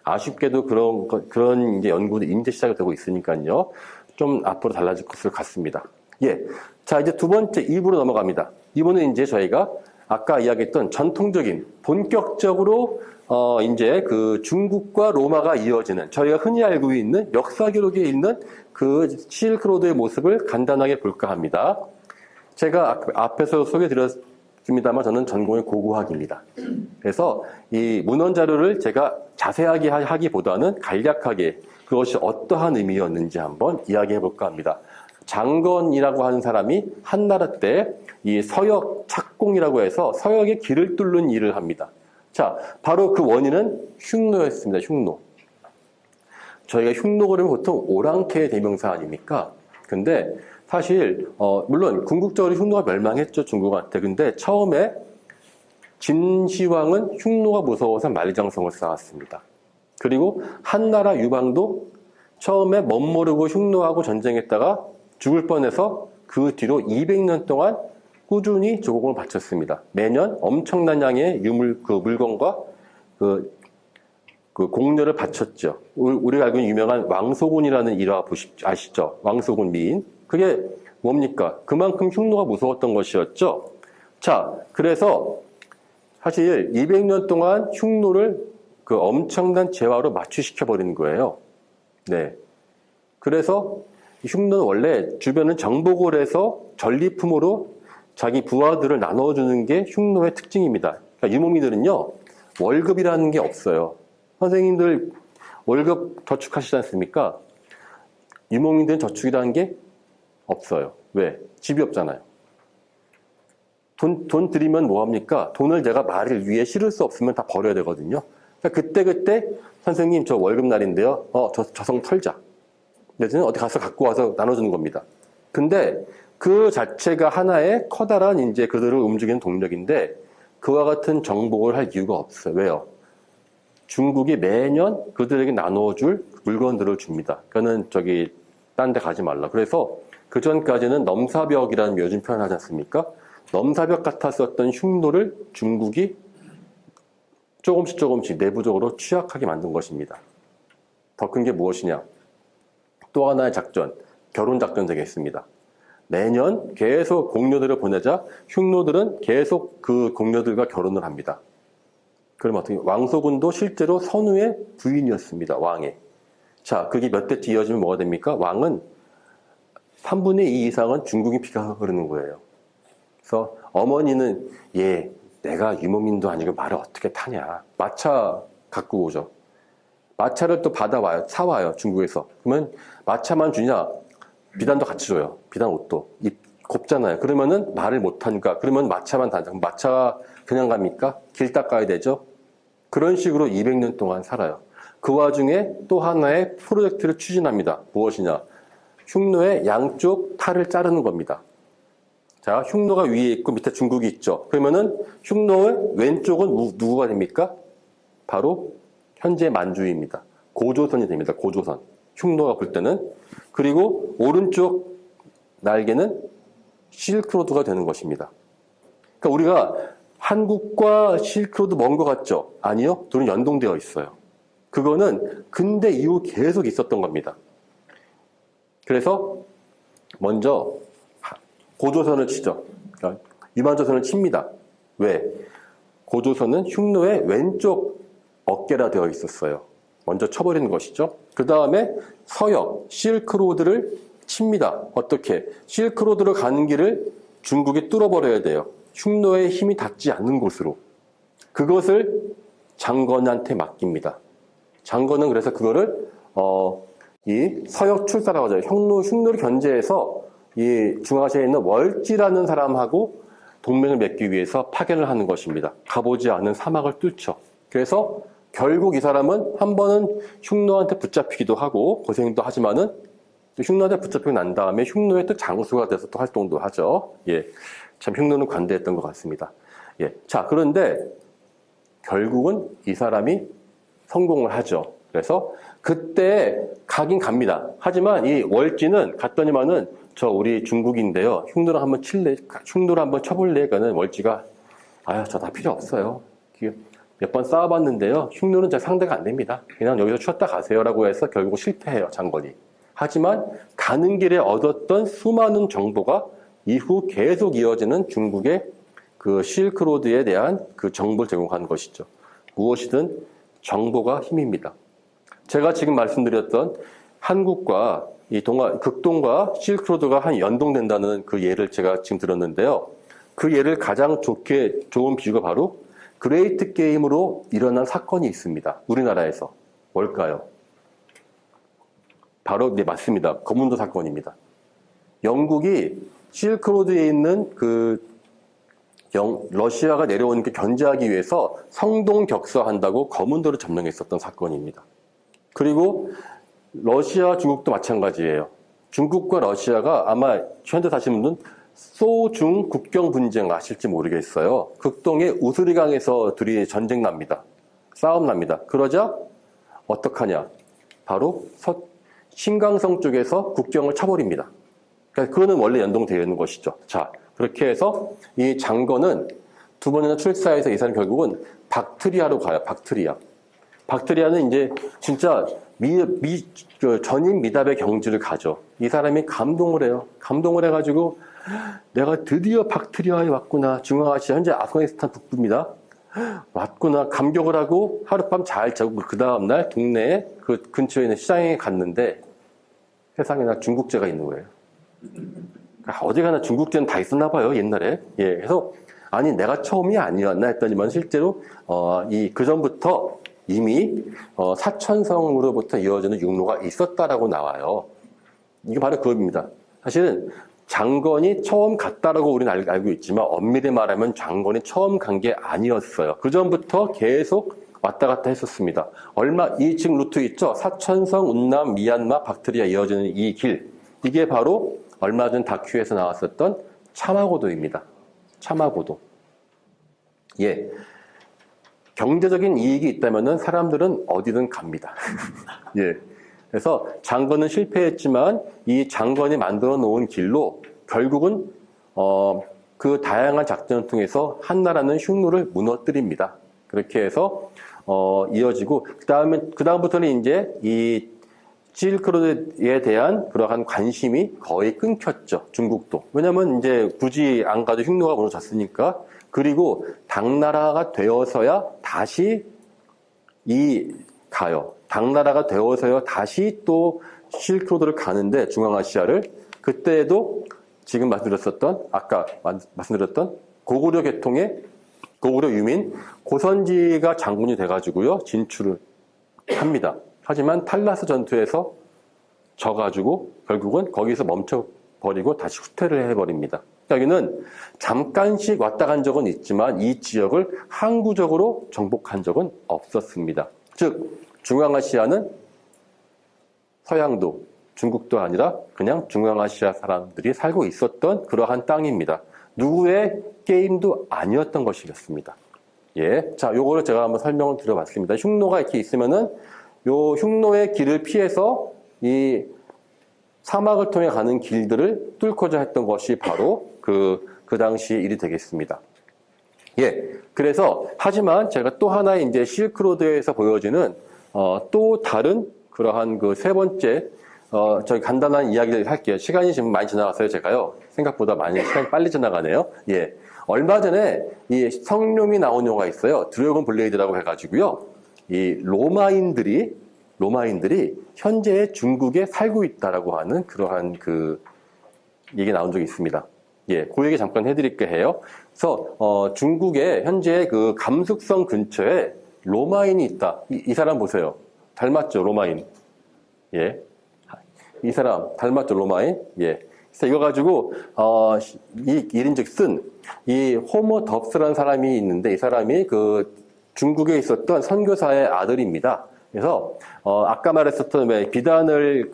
S1: 아쉽게도 그런 이제 연구도 이제 시작이 되고 있으니까요. 좀 앞으로 달라질 것을 같습니다. 예. 자, 이제 두 번째 2부로 넘어갑니다. 이번에 이제 저희가 아까 이야기했던 전통적인, 본격적으로, 이제 그 중국과 로마가 이어지는, 저희가 흔히 알고 있는 역사 기록에 있는 그 실크로드의 모습을 간단하게 볼까 합니다. 제가 앞에서 소개해드렸습니다만 저는 전공이 고고학입니다. 그래서 이 문헌 자료를 제가 자세하게 하기보다는 간략하게 그것이 어떠한 의미였는지 한번 이야기해 볼까 합니다. 장건이라고 하는 사람이 한나라 때 이 서역 착공이라고 해서 서역의 길을 뚫는 일을 합니다. 자, 바로 그 원인은 흉노였습니다. 흉노. 저희가 흉노 그러면 보통 오랑캐의 대명사 아닙니까? 근데 사실 물론 궁극적으로 흉노가 멸망했죠, 중국한테. 근데 처음에 진시황은 흉노가 무서워서 만리장성을 쌓았습니다. 그리고 한나라 유방도 처음에 멋모르고 흉노하고 전쟁했다가 죽을 뻔해서 그 뒤로 200년 동안 꾸준히 조공을 바쳤습니다. 매년 엄청난 양의 물건과 그 공료를 바쳤죠. 우리가 알고 있는 유명한 왕소군이라는 일화 아시죠? 왕소군 미인. 그게 뭡니까? 그만큼 흉노가 무서웠던 것이었죠. 자, 그래서 사실 200년 동안 흉노를 그 엄청난 재화로 마취시켜버리는 거예요. 네. 그래서 흉노는 원래 주변을 정복을 해서 전리품으로 자기 부하들을 나눠주는 게 흉노의 특징입니다. 그러니까 유목민들은요, 월급이라는 게 없어요. 선생님들 월급 저축하시지 않습니까? 유목민들은 저축이라는 게 없어요. 왜? 집이 없잖아요. 돈 들이면 뭐합니까? 돈을 내가 말을 위해 실을 수 없으면 다 버려야 되거든요. 그러니까 그때 선생님 저 월급날인데요. 저성 털자. 그래서 어디 가서 갖고 와서 나눠주는 겁니다. 근데 그 자체가 하나의 커다란 이제 그들을 움직이는 동력인데 그와 같은 정복을 할 이유가 없어요. 왜요? 중국이 매년 그들에게 나눠줄 물건들을 줍니다. 그거는 딴 데 가지 말라. 그래서 그 전까지는 넘사벽이라는 요즘 표현하지 않습니까? 넘사벽 같았었던 흉노를 중국이 조금씩 내부적으로 취약하게 만든 것입니다. 더 큰 게 무엇이냐? 또 하나의 작전, 결혼 작전 되겠습니다. 매년 계속 공료들을 보내자 흉노들은 계속 그 공료들과 결혼을 합니다. 그럼 어떻게 왕소군도 실제로 선우의 부인이었습니다. 왕의. 자, 그게 몇 대째 이어지면 뭐가 됩니까? 왕은 3분의 2 이상은 중국인 피가 흐르는 거예요. 그래서 어머니는 내가 유목민도 아니고 말을 어떻게 타냐. 마차 갖고 오죠. 마차를 또 사와요. 중국에서. 그러면 마차만 주냐? 비단도 같이 줘요. 비단 옷도. 곱잖아요. 그러면은 말을 못하니까. 그러면 마차만 다녀. 마차가 그냥 갑니까? 길 닦아야 되죠. 그런 식으로 200년 동안 살아요. 그 와중에 또 하나의 프로젝트를 추진합니다. 무엇이냐? 흉노의 양쪽 탈을 자르는 겁니다. 자, 흉노가 위에 있고 밑에 중국이 있죠. 그러면은 흉노의 왼쪽은 누구가 됩니까? 바로 현재 만주입니다. 고조선이 됩니다. 고조선. 흉노가 볼 때는. 그리고 오른쪽 날개는 실크로드가 되는 것입니다. 그러니까 우리가 한국과 실크로드 먼 것 같죠? 아니요. 둘은 연동되어 있어요. 그거는 근대 이후 계속 있었던 겁니다. 그래서 먼저 고조선을 치죠. 그러니까 유만조선을 칩니다. 왜? 고조선은 흉노의 왼쪽 어깨라 되어 있었어요. 먼저 쳐버리는 것이죠. 그 다음에 서역, 실크로드를 칩니다. 어떻게? 실크로드로 가는 길을 중국이 뚫어버려야 돼요. 흉노의 힘이 닿지 않는 곳으로. 그것을 장건한테 맡깁니다. 장건은 그래서 그거를 이 서역 출사라고 하죠. 흉노를 견제해서 이 중앙아시아에 있는 월지라는 사람하고 동맹을 맺기 위해서 파견을 하는 것입니다. 가보지 않은 사막을 뚫죠. 그래서 결국 이 사람은 한 번은 흉노한테 붙잡히기도 하고 고생도 하지만은 흉노한테 붙잡히고 난 다음에 흉노의 또 장수가 돼서 또 활동도 하죠. 참 흉노는 관대했던 것 같습니다. 자, 그런데 결국은 이 사람이 성공을 하죠. 그래서 그때 가긴 갑니다. 하지만 이 월지는 갔더니만은 우리 중국인데요. 흉노를 한번 쳐볼래? 그러니까 월지가 저 다 필요 없어요. 몇 번 싸워봤는데요. 흉노는 제 상대가 안 됩니다. 그냥 여기서 쉬었다 가세요라고 해서 결국 실패해요. 장건이. 하지만 가는 길에 얻었던 수많은 정보가 이후 계속 이어지는 중국의 그 실크로드에 대한 그 정보를 제공하는 것이죠. 무엇이든 정보가 힘입니다. 제가 지금 말씀드렸던 한국과 이 극동과 실크로드가 한 연동된다는 그 예를 제가 지금 들었는데요. 그 예를 가장 좋은 비유가 바로 그레이트 게임으로 일어난 사건이 있습니다. 우리나라에서. 뭘까요? 바로, 맞습니다. 거문도 사건입니다. 영국이 실크로드에 있는 러시아가 내려오는 게 견제하기 위해서 성동격서한다고 거문도를 점령했었던 사건입니다. 그리고 러시아, 중국도 마찬가지예요. 중국과 러시아가 아마 현재 사시는 분은 소중 국경 분쟁 아실지 모르겠어요. 극동의 우스리강에서 둘이 전쟁 납니다. 싸움 납니다. 그러자 어떡하냐? 바로 신강성 쪽에서 국경을 쳐버립니다. 그러니까 그거는 원래 연동되어 있는 것이죠. 자, 그렇게 해서 이 장건은 두 번이나 출사해서 이 사람이 결국은 박트리아로 가요. 박트리아는 이제 진짜 전임 미답의 경지를 가죠. 이 사람이 감동을 해요. 감동을 해가지고 내가 드디어 박트리아에 왔구나. 중앙아시아, 현재 아프가니스탄 북부입니다. 왔구나. 감격을 하고 하룻밤 잘 자고 그 다음날 동네에 그 근처에 있는 시장에 갔는데 세상에나 중국제가 있는 거예요. 어디 가나 중국제는 다 있었나 봐요, 옛날에. 그래서 아니 내가 처음이 아니었나 했더니만 실제로 그 전부터 이미 사천성으로부터 이어지는 육로가 있었다라고 나와요. 이게 바로 그겁니다. 사실은 장건이 처음 갔다라고 우리는 알고 있지만 엄밀히 말하면 장건이 처음 간 게 아니었어요. 그 전부터 계속 왔다 갔다 했었습니다. 이 지금 루트 있죠? 사천성, 운남, 미얀마, 박트리아 이어지는 이 길. 이게 바로 얼마 전 다큐에서 나왔었던 차마고도입니다. 차마고도. 예. 경제적인 이익이 있다면은 사람들은 어디든 갑니다. 예. 그래서 장건은 실패했지만 이 장건이 만들어 놓은 길로 결국은 그 다양한 작전을 통해서 한나라는 흉노를 무너뜨립니다. 그렇게 해서 이어지고 그다음부터는 이제 이 실크로드에 대한 그러한 관심이 거의 끊겼죠. 중국도. 왜냐면 이제 굳이 안 가도 흉노가 무너졌으니까. 그리고 당나라가 되어서야 다시 가요. 당나라가 되어서야 다시 또 실크로드를 가는데 중앙아시아를 그때도 지금 아까 말씀드렸던 고구려 계통의 고구려 유민 고선지가 장군이 돼가지고요 진출을 합니다. 하지만 탈라스 전투에서 져가지고 결국은 거기서 멈춰버리고 다시 후퇴를 해버립니다. 여기는 잠깐씩 왔다 간 적은 있지만 이 지역을 항구적으로 정복한 적은 없었습니다. 즉 중앙아시아는 서양도 중국도 아니라 그냥 중앙아시아 사람들이 살고 있었던 그러한 땅입니다. 누구의 게임도 아니었던 것이었습니다. 예, 자, 요거를 제가 한번 설명을 드려봤습니다. 흉노가 이렇게 있으면은 요 흉노의 길을 피해서 이 사막을 통해 가는 길들을 뚫고자 했던 것이 바로 그 당시 일이 되겠습니다. 예, 그래서 하지만 제가 또 하나의 이제 실크로드에서 보여지는 또 다른 그러한 그 세 번째 저희 간단한 이야기를 할게요. 시간이 지금 많이 지나갔어요, 제가요. 생각보다 시간이 빨리 지나가네요. 예. 얼마 전에 이 성룡이 나온 영화가 있어요. 드래곤 블레이드라고 해가지고요. 이 로마인들이 현재 중국에 살고 있다라고 하는 그러한 그 얘기 나온 적이 있습니다. 예. 그 얘기 잠깐 해드릴게 해요. 그래서, 중국에 현재 그 감숙성 근처에 로마인이 있다. 이 사람 보세요. 닮았죠, 로마인. 예. 이 사람 닮았죠, 로마인. 예. 그래서 이거 가지고 이 일인즉슨 이 호모 덥스라는 사람이 있는데 이 사람이 그 중국에 있었던 선교사의 아들입니다. 그래서 아까 말했었던 비단을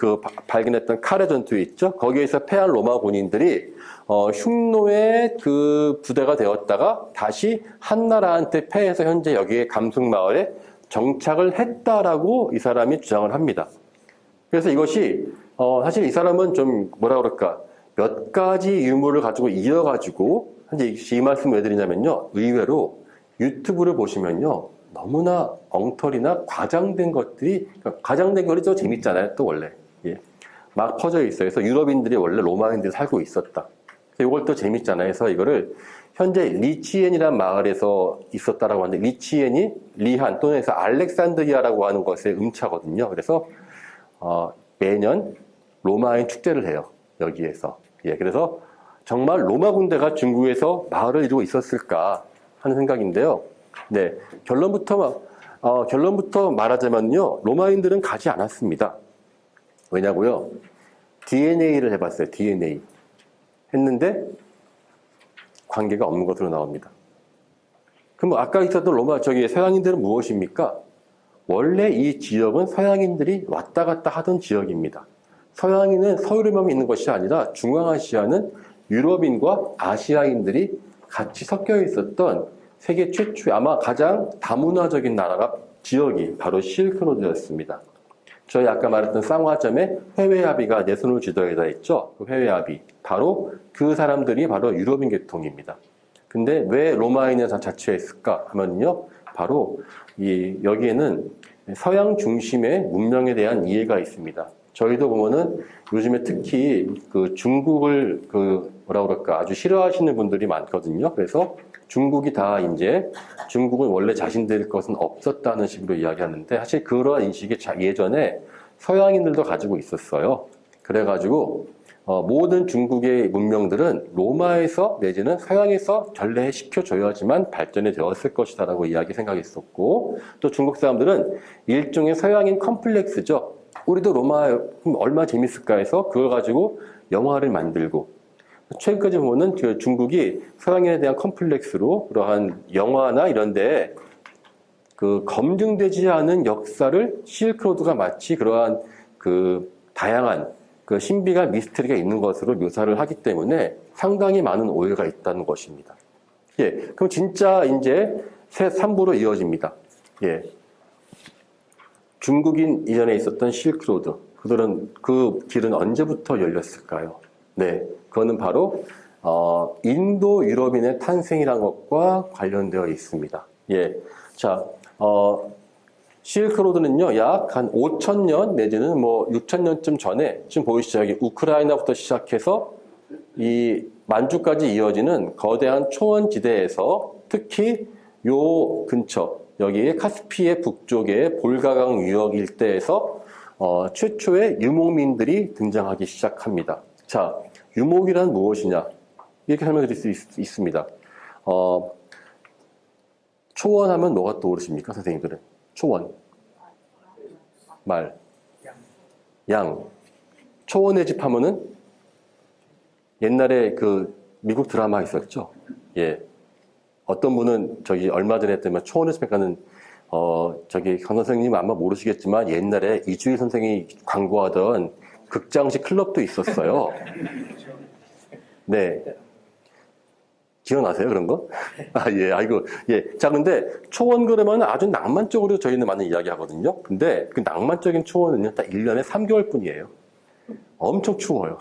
S1: 발견했던 카레 전투 있죠. 거기에서 패한 로마 군인들이 흉노의 그 부대가 되었다가 다시 한나라한테 패해서 현재 여기에 감숙마을에 정착을 했다라고 이 사람이 주장을 합니다. 그래서 이것이 사실 이 사람은 좀 뭐라 그럴까 몇 가지 유물을 가지고 이어가지고 현재 이 말씀을 왜 드리냐면요, 의외로 유튜브를 보시면요 너무나 엉터리나 과장된 것들이 과장된 것이 더 재밌잖아요. 또 원래 예. 막 퍼져 있어요. 그래서 유럽인들이 원래 로마인들이 살고 있었다. 이걸 또 재밌잖아요. 그래서 이거를 현재 리치엔이라는 마을에서 있었다라고 하는데 리치엔이 리한 또는 해서 알렉산드리아라고 하는 것의 음차거든요. 그래서 매년 로마인 축제를 해요. 여기에서. 예, 그래서 정말 로마 군대가 중국에서 마을을 이루고 있었을까 하는 생각인데요. 네, 결론부터 말하자면요, 로마인들은 가지 않았습니다. 왜냐고요? DNA를 해봤어요. DNA 했는데 관계가 없는 것으로 나옵니다. 그럼 아까 있었던 서양인들은 무엇입니까? 원래 이 지역은 서양인들이 왔다 갔다 하던 지역입니다. 서양인은 서유럽만 있는 것이 아니라 중앙아시아는 유럽인과 아시아인들이 같이 섞여 있었던 세계 최초의 아마 가장 다문화적인 지역이 바로 실크로드였습니다. 저희 아까 말했던 쌍화점에 회외아비가 내 손을 쥐더에다 있죠. 그 회외아비. 바로 그 사람들이 바로 유럽인 계통입니다. 근데 왜 로마인을 자취했을까 하면요. 바로 여기에는 서양 중심의 문명에 대한 이해가 있습니다. 저희도 보면은 요즘에 특히 그 중국을 아주 싫어하시는 분들이 많거든요. 그래서 중국이 다 이제 중국은 원래 자신들 것은 없었다는 식으로 이야기하는데 사실 그러한 인식이 예전에 서양인들도 가지고 있었어요. 그래가지고 모든 중국의 문명들은 로마에서 내지는 서양에서 전래시켜줘야지만 발전이 되었을 것이다라고 생각했었고, 또 중국 사람들은 일종의 서양인 컴플렉스죠. 우리도 로마 얼마나 재밌을까 해서 그걸 가지고 영화를 만들고, 최근까지 보면은 그 중국이 서양인에 대한 컴플렉스로 그러한 영화나 이런데 그 검증되지 않은 역사를 실크로드가 마치 그러한 그 다양한 그 신비가 미스터리가 있는 것으로 묘사를 하기 때문에 상당히 많은 오해가 있다는 것입니다. 예, 그럼 진짜 이제 3부로 이어집니다. 예, 중국인 이전에 있었던 실크로드, 그 길은 언제부터 열렸을까요? 네, 그거는 바로 인도 유럽인의 탄생이라는 것과 관련되어 있습니다. 예, 자, 실크로드는요, 약 한 5,000년 내지는 뭐 6,000년쯤 전에, 지금 보이시죠? 여기 우크라이나부터 시작해서 이 만주까지 이어지는 거대한 초원지대에서 특히 요 근처, 여기 카스피의 북쪽의 볼가강 유역 일대에서 최초의 유목민들이 등장하기 시작합니다. 자, 유목이란 무엇이냐? 이렇게 설명드릴 수 있습니다. 초원하면 뭐가 떠오르십니까, 선생님들은? 초원. 말. 양. 초원의 집 하면은 옛날에 그 미국 드라마 있었죠? 예. 어떤 분은 얼마 전에 했더니 초원의 집 가는 강 선생님 아마 모르시겠지만 옛날에 이주일 선생이 광고하던 극장식 클럽도 있었어요. 네. 기억나세요, 그런 거? 아, 예, 아이고, 예. 자, 근데 초원 그러면 아주 낭만적으로 저희는 많은 이야기 하거든요. 근데 그 낭만적인 초원은요, 딱 1년에 3개월 뿐이에요. 엄청 추워요.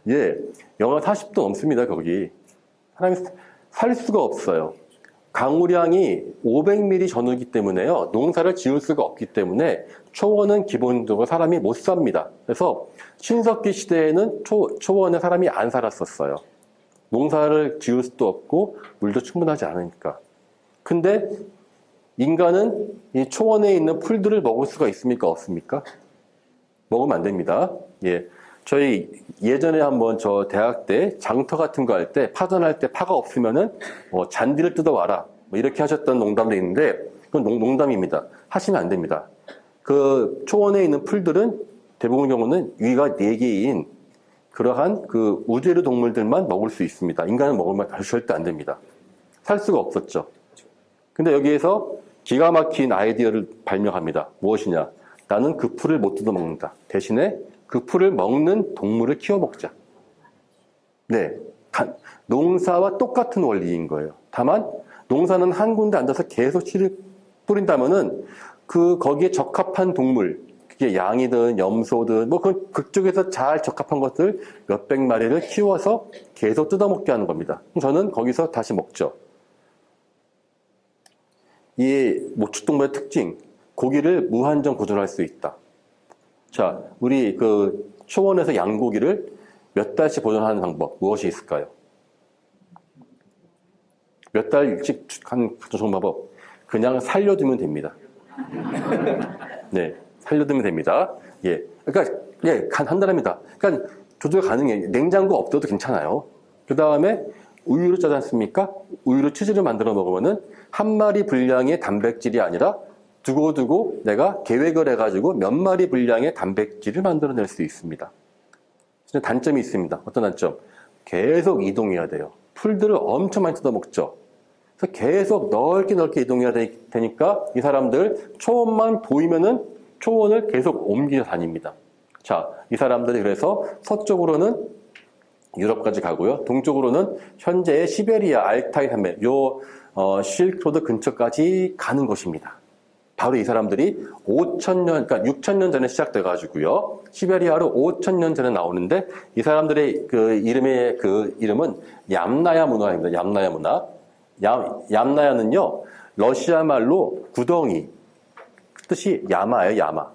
S1: 예. 영하 40도 넘습니다, 거기. 사람이 살 수가 없어요. 강우량이 500mm 전후이기 때문에요. 농사를 지을 수가 없기 때문에 초원은 기본적으로 사람이 못 삽니다. 그래서 신석기 시대에는 초원에 사람이 안 살았었어요. 농사를 지을 수도 없고 물도 충분하지 않으니까. 근데 인간은 이 초원에 있는 풀들을 먹을 수가 있습니까? 없습니까? 먹으면 안 됩니다. 예. 저희 예전에 한번 저 대학 때 장터 같은 거 할 때 파전할 때 파가 없으면은 잔디를 뜯어와라. 뭐 이렇게 하셨던 농담도 있는데 그건 농담입니다. 하시면 안 됩니다. 그 초원에 있는 풀들은 대부분 경우는 위가 4개인 그러한 그 우제류 동물들만 먹을 수 있습니다. 인간은 먹으면 절대 안 됩니다. 살 수가 없었죠. 근데 여기에서 기가 막힌 아이디어를 발명합니다. 무엇이냐? 나는 그 풀을 못 뜯어 먹는다. 대신에 그 풀을 먹는 동물을 키워 먹자. 네. 농사와 똑같은 원리인 거예요. 다만 농사는 한 군데 앉아서 계속 씨를 뿌린다면은 거기에 적합한 동물, 그게 양이든 염소든 뭐 그쪽에서 잘 적합한 것들 몇백 마리를 키워서 계속 뜯어먹게 하는 겁니다. 저는 거기서 다시 먹죠. 이 목축동물의 특징, 고기를 무한정 보존할 수 있다. 자, 우리 그 초원에서 양고기를 몇 달씩 보존하는 방법 무엇이 있을까요? 몇 달씩 하는 조정 방법 그냥 살려두면 됩니다. 네, 살려두면 됩니다. 예, 그러니까 예, 한 달입니다. 그러니까 조절 가능해요. 냉장고 없어도 괜찮아요. 그 다음에 우유를 짜지 않습니까? 우유로 치즈를 만들어 먹으면은 한 마리 분량의 단백질이 아니라 두고두고 내가 계획을 해가지고 몇 마리 분량의 단백질을 만들어낼 수 있습니다. 단점이 있습니다. 어떤 단점? 계속 이동해야 돼요. 풀들을 엄청 많이 뜯어먹죠. 그래서 계속 넓게 이동해야 되니까 이 사람들 초원만 보이면은 초원을 계속 옮겨 다닙니다. 자, 이 사람들이 그래서 서쪽으로는 유럽까지 가고요. 동쪽으로는 현재의 시베리아, 알타이 산맥, 실크로드 근처까지 가는 것입니다. 바로 이 사람들이 5,000년, 그러니까 6,000년 전에 시작돼가지고요. 시베리아로 5,000년 전에 나오는데 이 사람들의 그 이름은 얌나야 문화입니다. 얌나야 문화. 얌나야는요, 러시아 말로 구덩이. 그 뜻이 야마예요, 야마.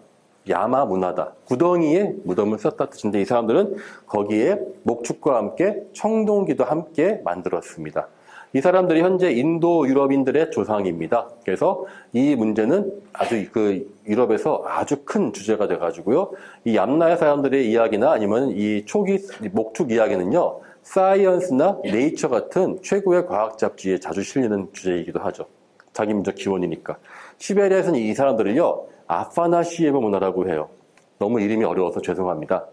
S1: 야마 문화다. 구덩이에 무덤을 썼다 뜻인데 이 사람들은 거기에 목축과 함께 청동기도 함께 만들었습니다. 이 사람들이 현재 인도 유럽인들의 조상입니다. 그래서 이 문제는 아주 그 유럽에서 아주 큰 주제가 돼가지고요. 이 얌나야 사람들의 이야기나 아니면 이 초기 목축 이야기는요, 사이언스나 네이처 같은 최고의 과학 잡지에 자주 실리는 주제이기도 하죠. 자기 민족 기원이니까. 시베리아에서는 이 사람들을요, 아파나시예브 문화라고 해요. 너무 이름이 어려워서 죄송합니다.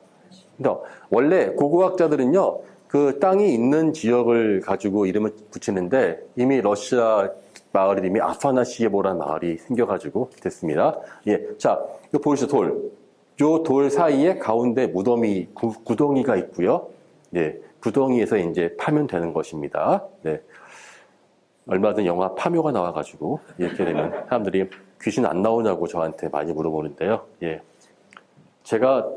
S1: 근데 원래 고고학자들은요, 그 땅이 있는 지역을 가지고 이름을 붙이는데 이미 러시아 마을 이름이 아파나시예보라는 마을이 생겨가지고 됐습니다. 예, 자, 이거 보이시죠, 돌. 요 돌 사이에 가운데 무덤이 구덩이가 있고요. 예, 구덩이에서 이제 파면 되는 것입니다. 네, 얼마 전 영화 파묘가 나와가지고 이렇게 되면 사람들이 귀신 안 나오냐고 저한테 많이 물어보는데요. 예, 제가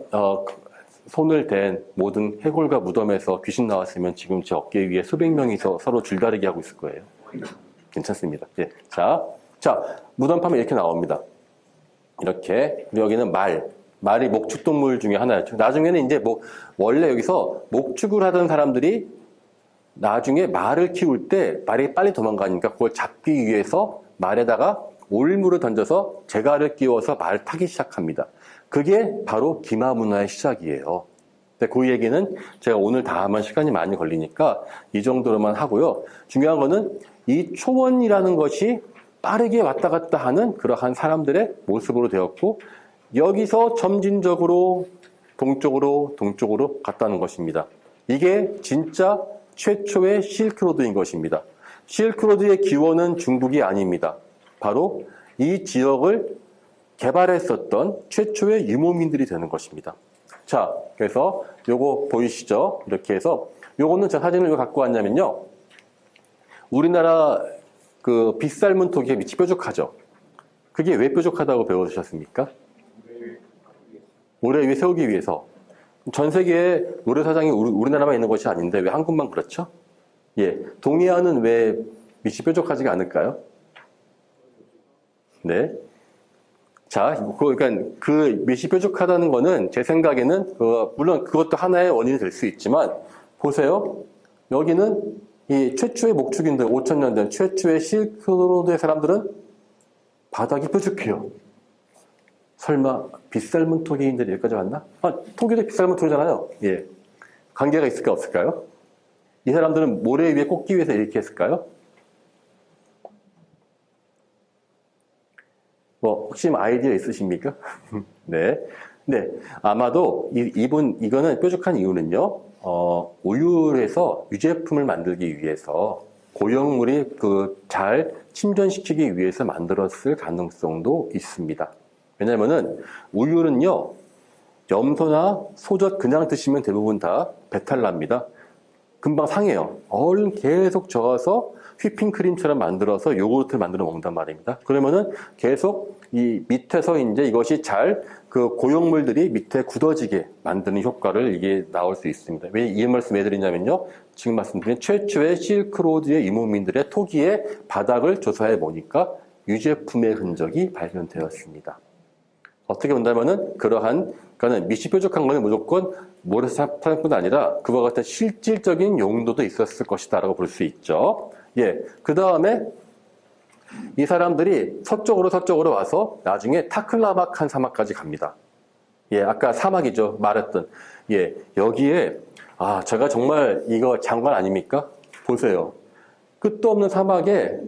S1: 손을 댄 모든 해골과 무덤에서 귀신 나왔으면 지금 제 어깨 위에 수백 명이서 서로 줄다리기 하고 있을 거예요. 괜찮습니다. 예. 자, 무덤 파면 이렇게 나옵니다. 이렇게. 그리고 여기는 말이 목축동물 중에 하나였죠. 나중에는 이제 원래 여기서 목축을 하던 사람들이 나중에 말을 키울 때 말이 빨리 도망가니까 그걸 잡기 위해서 말에다가 올물을 던져서 재갈을 끼워서 말을 타기 시작합니다. 그게 바로 기마 문화의 시작이에요. 근데 그 얘기는 제가 오늘 다 하면 시간이 많이 걸리니까 이 정도로만 하고요. 중요한 거는 이 초원이라는 것이 빠르게 왔다 갔다 하는 그러한 사람들의 모습으로 되었고, 여기서 점진적으로 동쪽으로 갔다는 것입니다. 이게 진짜 최초의 실크로드인 것입니다. 실크로드의 기원은 중국이 아닙니다. 바로 이 지역을 개발했었던 최초의 유목민들이 되는 것입니다. 자, 그래서 요거 보이시죠? 이렇게 해서 요거는 제가 사진을 왜 갖고 왔냐면요. 우리나라 그 빗살문 토기의 밑이 뾰족하죠? 그게 왜 뾰족하다고 배워주셨습니까? 모래 위에 세우기 위해서. 전 세계에 모래사장이 우리나라만 있는 것이 아닌데 왜 한국만 그렇죠? 예, 동해안은 왜 밑이 뾰족하지가 않을까요? 네. 자, 그러니까 그 밑이 뾰족하다는 거는 제 생각에는 물론 그것도 하나의 원인이 될 수 있지만, 보세요. 여기는 이 최초의 목축인들, 5,000년 된 최초의 실크로드의 사람들은 바닥이 뾰족해요. 설마 빗살문 토기인들이 여기까지 왔나? 토기도 빗살문 토기잖아요. 예. 관계가 있을까 없을까요? 이 사람들은 모래 위에 꽂기 위해서 이렇게 했을까요? 혹시 아이디어 있으십니까? 네. 네. 아마도 이거는 뾰족한 이유는요, 우유에서 유제품을 만들기 위해서 고형물이 잘 침전시키기 위해서 만들었을 가능성도 있습니다. 왜냐면은 우유는요, 염소나 소젓 그냥 드시면 대부분 다 배탈 납니다. 금방 상해요. 얼른 계속 저어서 휘핑크림처럼 만들어서 요구르트를 만들어 먹는단 말입니다. 그러면은 계속 이 밑에서 이제 이것이 잘 고용물들이 밑에 굳어지게 만드는 효과를 이게 나올 수 있습니다. 왜 이 말씀 해드리냐면요. 지금 말씀드린 최초의 실크로드의 유목민들의 토기의 바닥을 조사해 보니까 유제품의 흔적이 발견되었습니다. 어떻게 본다면은 그러니까는 밑이 뾰족한 거는 무조건 모래사장뿐 아니라 그와 같은 실질적인 용도도 있었을 것이다라고 볼 수 있죠. 예. 그 다음에 이 사람들이 서쪽으로 와서 나중에 타클라마칸 사막까지 갑니다. 예, 아까 사막이죠. 말했던. 예, 여기에, 제가 정말 이거 장관 아닙니까? 보세요. 끝도 없는 사막에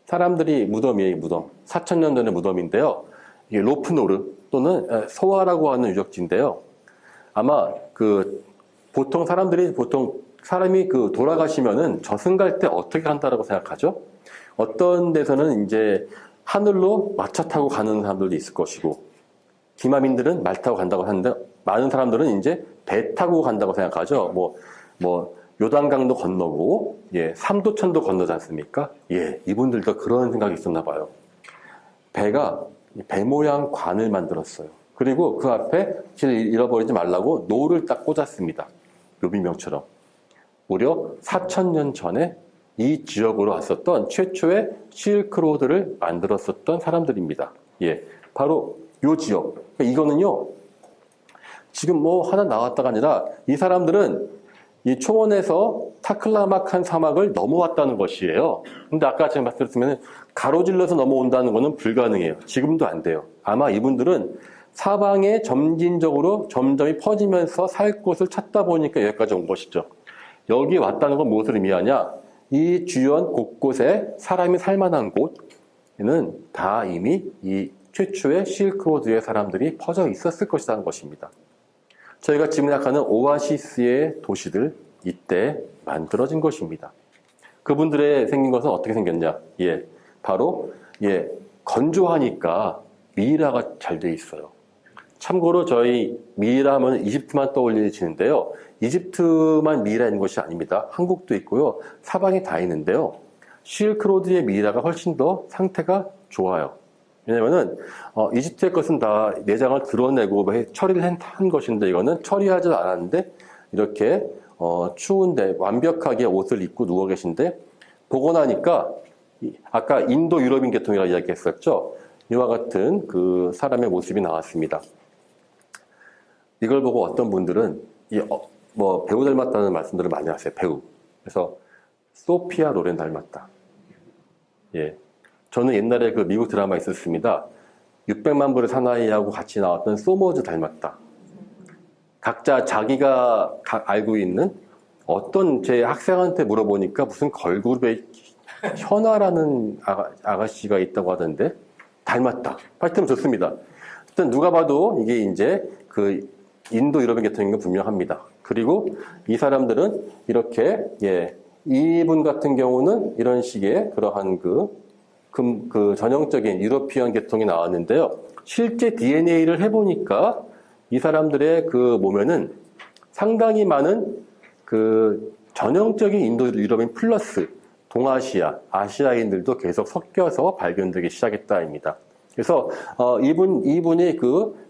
S1: 사람들이 무덤이에요, 무덤. 4,000년 전의 무덤인데요. 이게 로프노르 또는 소아라고 하는 유적지인데요. 아마 보통 사람이 돌아가시면은 저승 갈 때 어떻게 간다라고 생각하죠? 어떤 데서는 이제 하늘로 마차 타고 가는 사람들도 있을 것이고, 기마민들은 말 타고 간다고 하는데, 많은 사람들은 이제 배 타고 간다고 생각하죠. 요단강도 건너고, 예, 삼도천도 건너지 않습니까? 예, 이분들도 그런 생각이 있었나 봐요. 배가 배 모양 관을 만들었어요. 그리고 그 앞에 길 잃어버리지 말라고 노를 딱 꽂았습니다. 묘비명처럼. 무려 4,000년 전에 이 지역으로 왔었던 최초의 실크로드를 만들었었던 사람들입니다. 예, 바로 이 지역. 이거는요, 지금 하나 나왔다가 아니라 이 사람들은 이 초원에서 타클라마칸 사막을 넘어왔다는 것이에요. 근데 아까 제가 말씀드렸으면 가로질러서 넘어온다는 것은 불가능해요. 지금도 안 돼요. 아마 이분들은 사방에 점진적으로 점점이 퍼지면서 살 곳을 찾다 보니까 여기까지 온 것이죠. 여기 왔다는 건 무엇을 의미하냐? 이 주변 곳곳에 사람이 살만한 곳에는 다 이미 이 최초의 실크로드의 사람들이 퍼져 있었을 것이라는 것입니다. 저희가 지금 생각하는 오아시스의 도시들, 이때 만들어진 것입니다. 그분들의 생긴 것은 어떻게 생겼냐? 바로 건조하니까 미이라가 잘 돼 있어요. 참고로 저희 미이라 하면 이집트만 떠올리시는데요. 이집트만 미이라 있는 것이 아닙니다. 한국도 있고요. 사방에 다 있는데요. 실크로드의 미이라가 훨씬 더 상태가 좋아요. 왜냐면은 이집트의 것은 다 내장을 드러내고 처리를 한 것인데, 이거는 처리하지 않았는데 이렇게 추운데 완벽하게 옷을 입고 누워 계신데, 보고 나니까 아까 인도 유럽인 계통이라고 이야기했었죠. 이와 같은 그 사람의 모습이 나왔습니다. 이걸 보고 어떤 분들은 배우 닮았다는 말씀들을 많이 하세요. 배우. 그래서 소피아 로렌 닮았다. 저는 옛날에 그 미국 드라마 있었습니다. 600만 불의 사나이하고 같이 나왔던 소머즈 닮았다. 각자 자기가 알고 있는 어떤, 제 학생한테 물어보니까 무슨 걸그룹의 현아라는 아가씨가 있다고 하던데 닮았다. 하여튼 좋습니다. 일단 누가 봐도 이게 이제 그 인도 유럽인 계통인 건 분명합니다. 그리고 이 사람들은 이렇게 이분 같은 경우는 이런 식의 그러한 그 전형적인 유러피언 계통이 나왔는데요. 실제 DNA를 해보니까 이 사람들의 그 몸에는 상당히 많은 그 전형적인 인도 유럽인 플러스 동아시아, 아시아인들도 계속 섞여서 발견되기 시작했다입니다. 그래서 이분이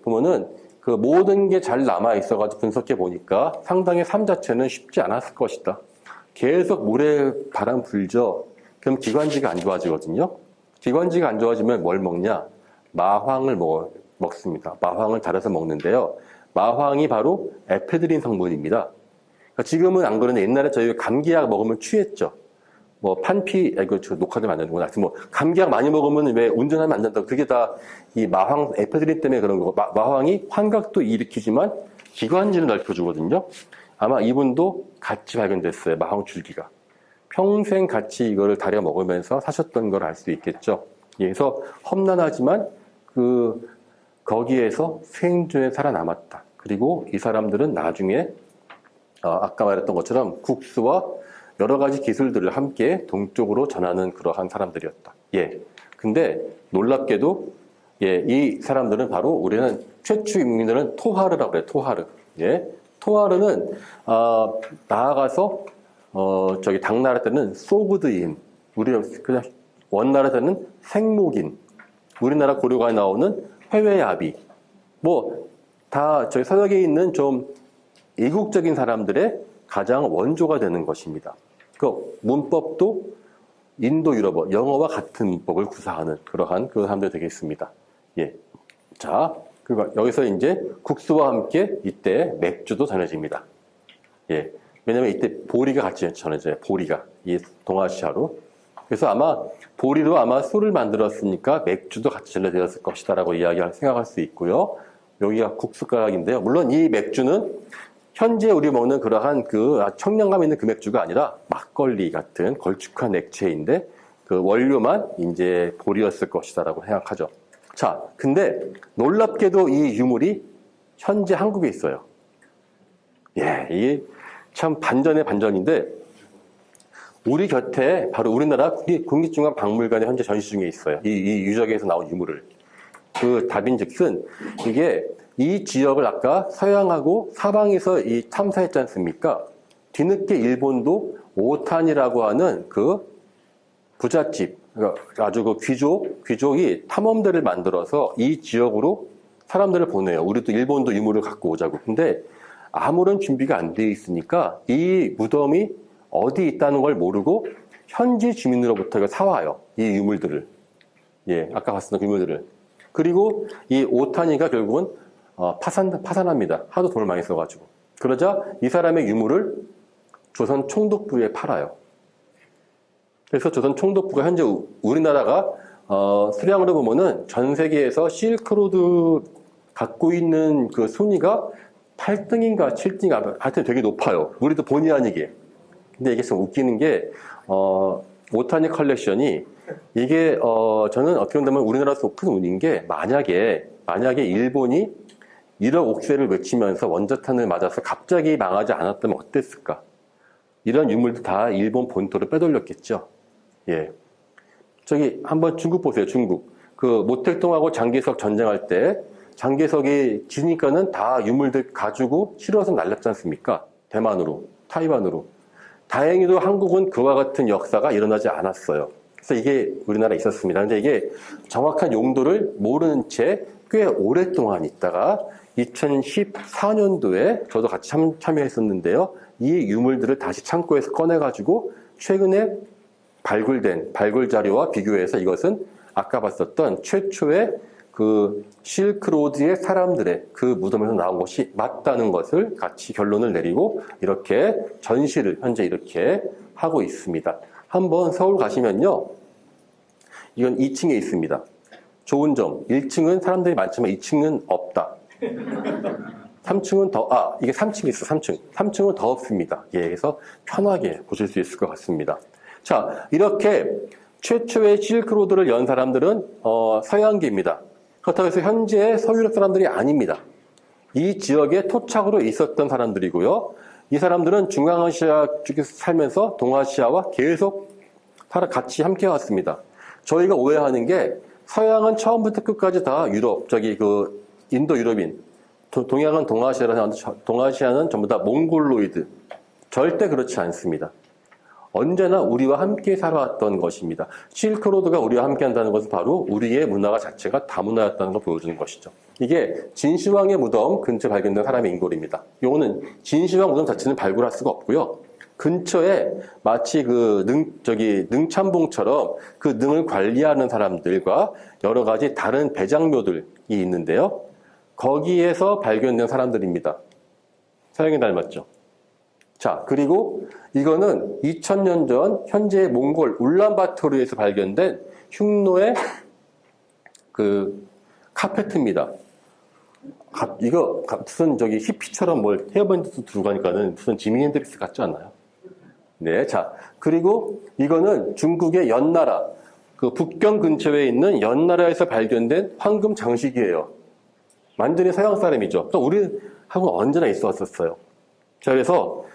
S1: 보면은 그 모든 게 잘 남아 있어가지고 분석해 보니까 상당히 삶 자체는 쉽지 않았을 것이다. 계속 모래 바람 불죠. 그럼 기관지가 안 좋아지거든요. 기관지가 안 좋아지면 뭘 먹냐? 마황을 먹습니다. 마황을 달아서 먹는데요. 마황이 바로 에페드린 성분입니다. 그러니까 지금은 안 그러는데 옛날에 저희가 감기약 먹으면 취했죠. 저 녹화되면 안 되는구나. 감기약 많이 먹으면 왜 운전하면 안 된다고. 그게 다 이 마황, 에페드린 때문에 그런 거고, 마황이 환각도 일으키지만 기관지를 넓혀주거든요. 아마 이분도 같이 발견됐어요. 마황 줄기가. 평생 같이 이거를 다려 먹으면서 사셨던 걸 알 수 있겠죠. 그래서 험난하지만 거기에서 생존에 살아남았다. 그리고 이 사람들은 나중에 아까 말했던 것처럼 국수와 여러 가지 기술들을 함께 동쪽으로 전하는 그러한 사람들이었다. 근데 놀랍게도 이 사람들은 바로 우리는 최초 인민들은 토하르라고 그래요. 토하르. 토하르는 나아가서 저기 당나라 때는 소그드인, 우리가 그냥 원나라 때는 생목인, 우리나라 고려가에 나오는 회외아비, 다 저희 서역에 있는 좀 이국적인 사람들의 가장 원조가 되는 것입니다. 그 문법도 인도 유럽어, 영어와 같은 문법을 구사하는 그러한 그 사람들 되겠습니다. 자, 여기서 이제 국수와 함께 이때 맥주도 전해집니다. 왜냐면 이때 보리가 같이 전해져요. 보리가. 이 동아시아로. 그래서 보리로 술을 만들었으니까 맥주도 같이 전해되었을 것이다라고 생각할 수 있고요. 여기가 국수가락인데요. 물론 이 맥주는 현재 우리 먹는 그러한 청량감 있는 그 맥주가 아니라 막걸리 같은 걸쭉한 액체인데 그 원료만 이제 보리였을 것이다라고 생각하죠. 자, 근데 놀랍게도 이 유물이 현재 한국에 있어요. 이게 참 반전의 반전인데, 우리 곁에 바로 우리나라 국립중앙박물관에 현재 전시 중에 있어요. 이 유적에서 나온 유물을. 그 답인즉슨 이게 이 지역을 아까 서양하고 사방에서 이 탐사했지 않습니까? 뒤늦게 일본도 오탄이라고 하는 그 부잣집, 아주 그 귀족이 탐험대를 만들어서 이 지역으로 사람들을 보내요. 우리도 일본도 유물을 갖고 오자고. 근데 아무런 준비가 안 돼 있으니까 이 무덤이 어디 있다는 걸 모르고 현지 주민으로부터 이걸 사와요. 이 유물들을. 아까 봤었던 그 유물들을. 그리고 이 오타니가 결국은 파산합니다. 하도 돈을 많이 써가지고. 그러자 이 사람의 유물을 조선 총독부에 팔아요. 그래서 조선 총독부가 현재 우리나라가 수량으로 보면은 전 세계에서 실크로드 갖고 있는 그 순위가 8등인가 7등인가 하여튼 되게 높아요. 우리도 본의 아니게. 근데 이게 좀 웃기는 게 오타니 컬렉션이 이게 저는 어떻게 보면 우리나라에서 큰 운인 게 만약에 일본이 1억 옥세를 외치면서 원자탄을 맞아서 갑자기 망하지 않았다면 어땠을까? 이런 유물도 다 일본 본토로 빼돌렸겠죠. 예. 저기 한번 중국 보세요. 중국. 그 모택동하고 장개석 전쟁할 때 장개석이 지니까는 다 유물들 가지고 실어서 날렸지 않습니까? 대만으로, 타이완으로. 다행히도 한국은 그와 같은 역사가 일어나지 않았어요. 그래서 이게 우리나라에 있었습니다. 근데 이게 정확한 용도를 모르는 채 꽤 오랫동안 있다가 2014년도에 저도 같이 참여했었는데요. 이 유물들을 다시 창고에서 꺼내가지고 최근에 발굴 자료와 비교해서 이것은 아까 봤었던 최초의 그 실크로드의 사람들의 그 무덤에서 나온 것이 맞다는 것을 같이 결론을 내리고 이렇게 전시를 현재 이렇게 하고 있습니다. 한번 서울 가시면요. 이건 2층에 있습니다. 좋은 점, 1층은 사람들이 많지만 2층은 없다. 3층은 이게 3층 있어, 3층. 3층은 더 없습니다. 예, 그래서 편하게 보실 수 있을 것 같습니다. 자, 이렇게 최초의 실크로드를 연 사람들은 서양계입니다. 그렇다고 해서 현재 서유럽 사람들이 아닙니다. 이 지역에 토착으로 있었던 사람들이고요. 이 사람들은 중앙아시아 쪽에서 살면서 동아시아와 계속 같이 함께 왔습니다. 저희가 오해하는 게 서양은 처음부터 끝까지 다 유럽, 인도 유럽인, 동양은 동아시아는 전부 다 몽골로이드. 절대 그렇지 않습니다. 언제나 우리와 함께 살아왔던 것입니다. 실크로드가 우리와 함께 한다는 것은 바로 우리의 문화가 자체가 다문화였다는 걸 보여주는 것이죠. 이게 진시황의 무덤 근처에 발견된 사람의 인골입니다. 요거는 진시황 무덤 자체는 발굴할 수가 없고요. 근처에 마치 능참봉처럼 그 능을 관리하는 사람들과 여러 가지 다른 배장묘들이 있는데요. 거기에서 발견된 사람들입니다. 서양이 닮았죠. 자, 그리고 이거는 2000년 전 현재 몽골 울란바토르에서 발견된 흉노의 그 카페트입니다. 이거 무슨 히피처럼 헤어밴드도 두고 가니까는 무슨 지미 핸드릭스 같지 않나요? 네, 자, 그리고 이거는 중국의 연나라, 그 북경 근처에 있는 연나라에서 발견된 황금 장식이에요. 완전히 서양 사람이죠. 그러니까 우리하고 언제나 있어 왔었어요. 자, 그래서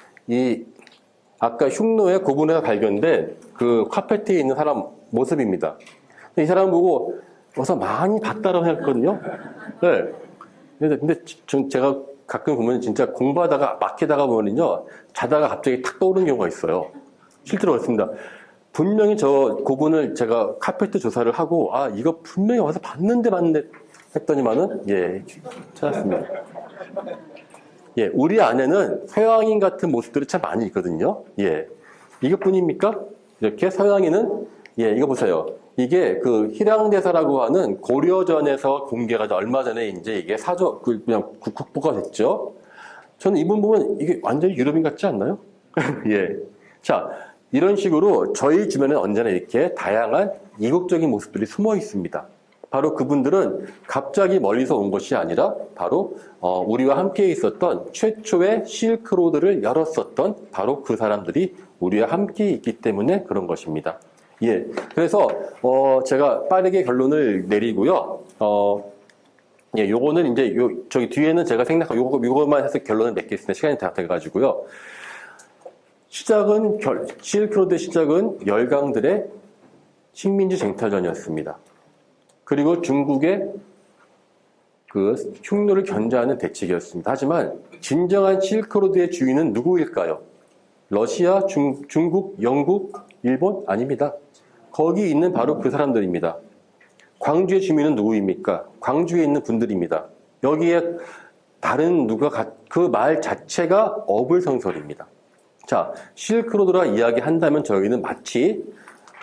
S1: 아까 흉노의 고분에서 발견된 그 카페트에 있는 사람 모습입니다. 이 사람 보고 어서 많이 봤다라고 생각했거든요. 네. 근데 제가 가끔 보면 진짜 공부하다가 막히다가 보면요. 자다가 갑자기 탁 떠오르는 경우가 있어요. 실제로 그렇습니다. 분명히 저 고분을 제가 카페트 조사를 하고, 이거 분명히 와서 봤는데 했더니만은, 예, 찾았습니다. 예, 우리 안에는 서양인 같은 모습들이 참 많이 있거든요. 예. 이것뿐입니까? 이렇게 서양인은, 예, 이거 보세요. 이게 그 희랑대사라고 하는 고려전에서 공개가 얼마 전에 이제 이게 그냥 국보가 됐죠. 저는 이분 보면 이게 완전히 유럽인 같지 않나요? 예. 자, 이런 식으로 저희 주변에 언제나 이렇게 다양한 이국적인 모습들이 숨어 있습니다. 바로 그분들은 갑자기 멀리서 온 것이 아니라 바로 우리와 함께 있었던 최초의 실크로드를 열었었던 바로 그 사람들이 우리와 함께 있기 때문에 그런 것입니다. 예. 그래서 제가 빠르게 결론을 내리고요. 예, 요거는 이제 저기 뒤에는 제가 생각한 요거만 해서 결론을 맺겠습니다. 시간이 다 돼가지고요. 실크로드의 시작은 열강들의 식민지 쟁탈전이었습니다. 그리고 중국의 그 흉노를 견제하는 대책이었습니다. 하지만 진정한 실크로드의 주인은 누구일까요? 러시아, 중국, 영국, 일본? 아닙니다. 거기 있는 바로 그 사람들입니다. 광주의 주민은 누구입니까? 광주에 있는 분들입니다. 여기에 다른 그 말 자체가 어불성설입니다. 자, 실크로드라 이야기한다면 저희는 마치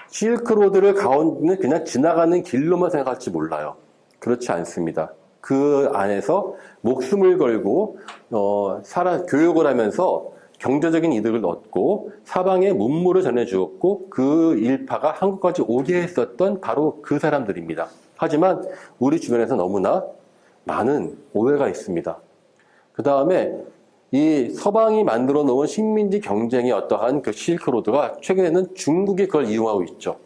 S1: 실크로드를 가운데 그냥 지나가는 길로만 생각할지 몰라요. 그렇지 않습니다. 그 안에서 목숨을 걸고 교육을 하면서 경제적인 이득을 얻고 사방에 문물을 전해주었고 그 일파가 한국까지 오게 했었던 바로 그 사람들입니다. 하지만 우리 주변에서 너무나 많은 오해가 있습니다. 그 다음에 이 서방이 만들어 놓은 식민지 경쟁의 어떠한 그 실크로드가 최근에는 중국이 그걸 이용하고 있죠.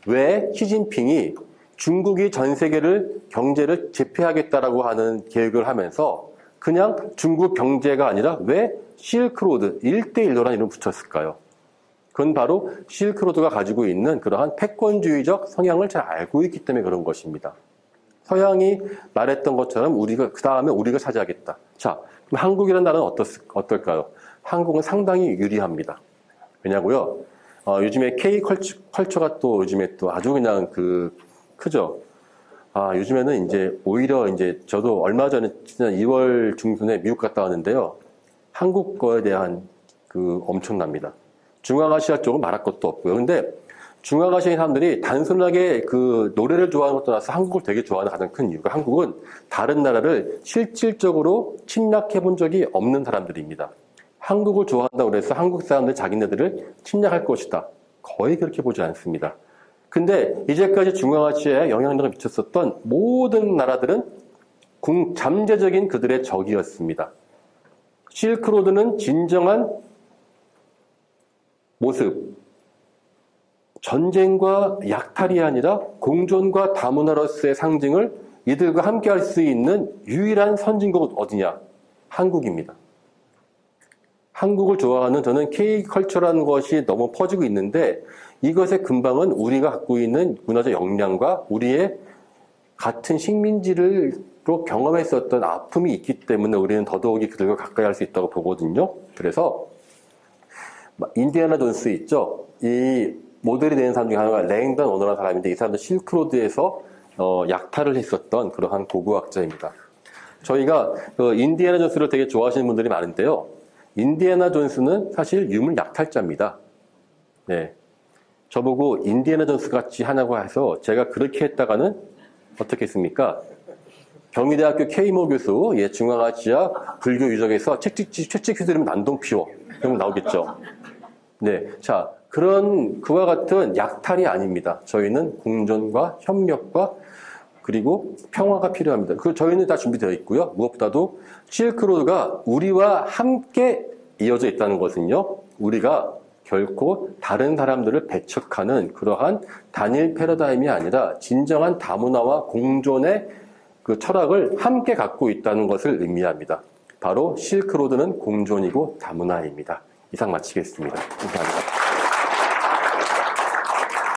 S1: 왜 시진핑이 중국이 전 세계를 경제를 제패하겠다라고 하는 계획을 하면서 그냥 중국 경제가 아니라 왜 실크로드 1대1로라는 이름을 붙였을까요? 그건 바로 실크로드가 가지고 있는 그러한 패권주의적 성향을 잘 알고 있기 때문에 그런 것입니다. 서양이 말했던 것처럼 우리가 그 다음에 우리가 차지하겠다. 자, 그럼 한국이라는 나라는 어떨까요? 한국은 상당히 유리합니다. 왜냐고요? 요즘에 K 컬처가 또 요즘에 또 아주 그냥 크죠. 요즘에는 이제 오히려 이제 저도 얼마 전에 지난 2월 중순에 미국 갔다 왔는데요. 한국 거에 대한 엄청납니다. 중앙아시아 쪽은 말할 것도 없고요. 근데 중앙아시아의 사람들이 단순하게 노래를 좋아하는 것도 나서 한국을 되게 좋아하는 가장 큰 이유가 한국은 다른 나라를 실질적으로 침략해 본 적이 없는 사람들입니다. 한국을 좋아한다고 해서 한국 사람들 자기네들을 침략할 것이다. 거의 그렇게 보지 않습니다. 근데 이제까지 중앙아시아에 영향력을 미쳤었던 모든 나라들은 잠재적인 그들의 적이었습니다. 실크로드는 진정한 모습, 전쟁과 약탈이 아니라 공존과 다문화로서의 상징을 이들과 함께 할 수 있는 유일한 선진국 어디냐? 한국입니다. 한국을 좋아하는 저는 K컬처라는 것이 너무 퍼지고 있는데 이것의 근방은 우리가 갖고 있는 문화적 역량과 우리의 같은 식민지로 경험했었던 아픔이 있기 때문에 우리는 더더욱이 그들과 가까이 할 수 있다고 보거든요. 그래서 인디애나 존스 있죠? 이 모델이 되는 사람 중에 하나가 랭던 오너라는 사람인데 이 사람도 실크로드에서 약탈을 했었던 그러한 고고학자입니다. 저희가 인디애나 존스를 되게 좋아하시는 분들이 많은데요. 인디애나 존스는 사실 유물 약탈자입니다. 네. 저보고 인디애나 존스 같이 하냐고 해서 제가 그렇게 했다가는 어떻게 했습니까? 경희대학교 K모 교수, 중앙아시아 불교 유적에서 채찍 휘두르면 난동 피워. 그러면 나오겠죠. 네. 자, 그와 같은 약탈이 아닙니다. 저희는 공존과 협력과 그리고 평화가 필요합니다. 저희는 다 준비되어 있고요. 무엇보다도 실크로드가 우리와 함께 이어져 있다는 것은요. 우리가 결코 다른 사람들을 배척하는 그러한 단일 패러다임이 아니라 진정한 다문화와 공존의 철학을 함께 갖고 있다는 것을 의미합니다. 바로 실크로드는 공존이고 다문화입니다. 이상 마치겠습니다. 감사합니다.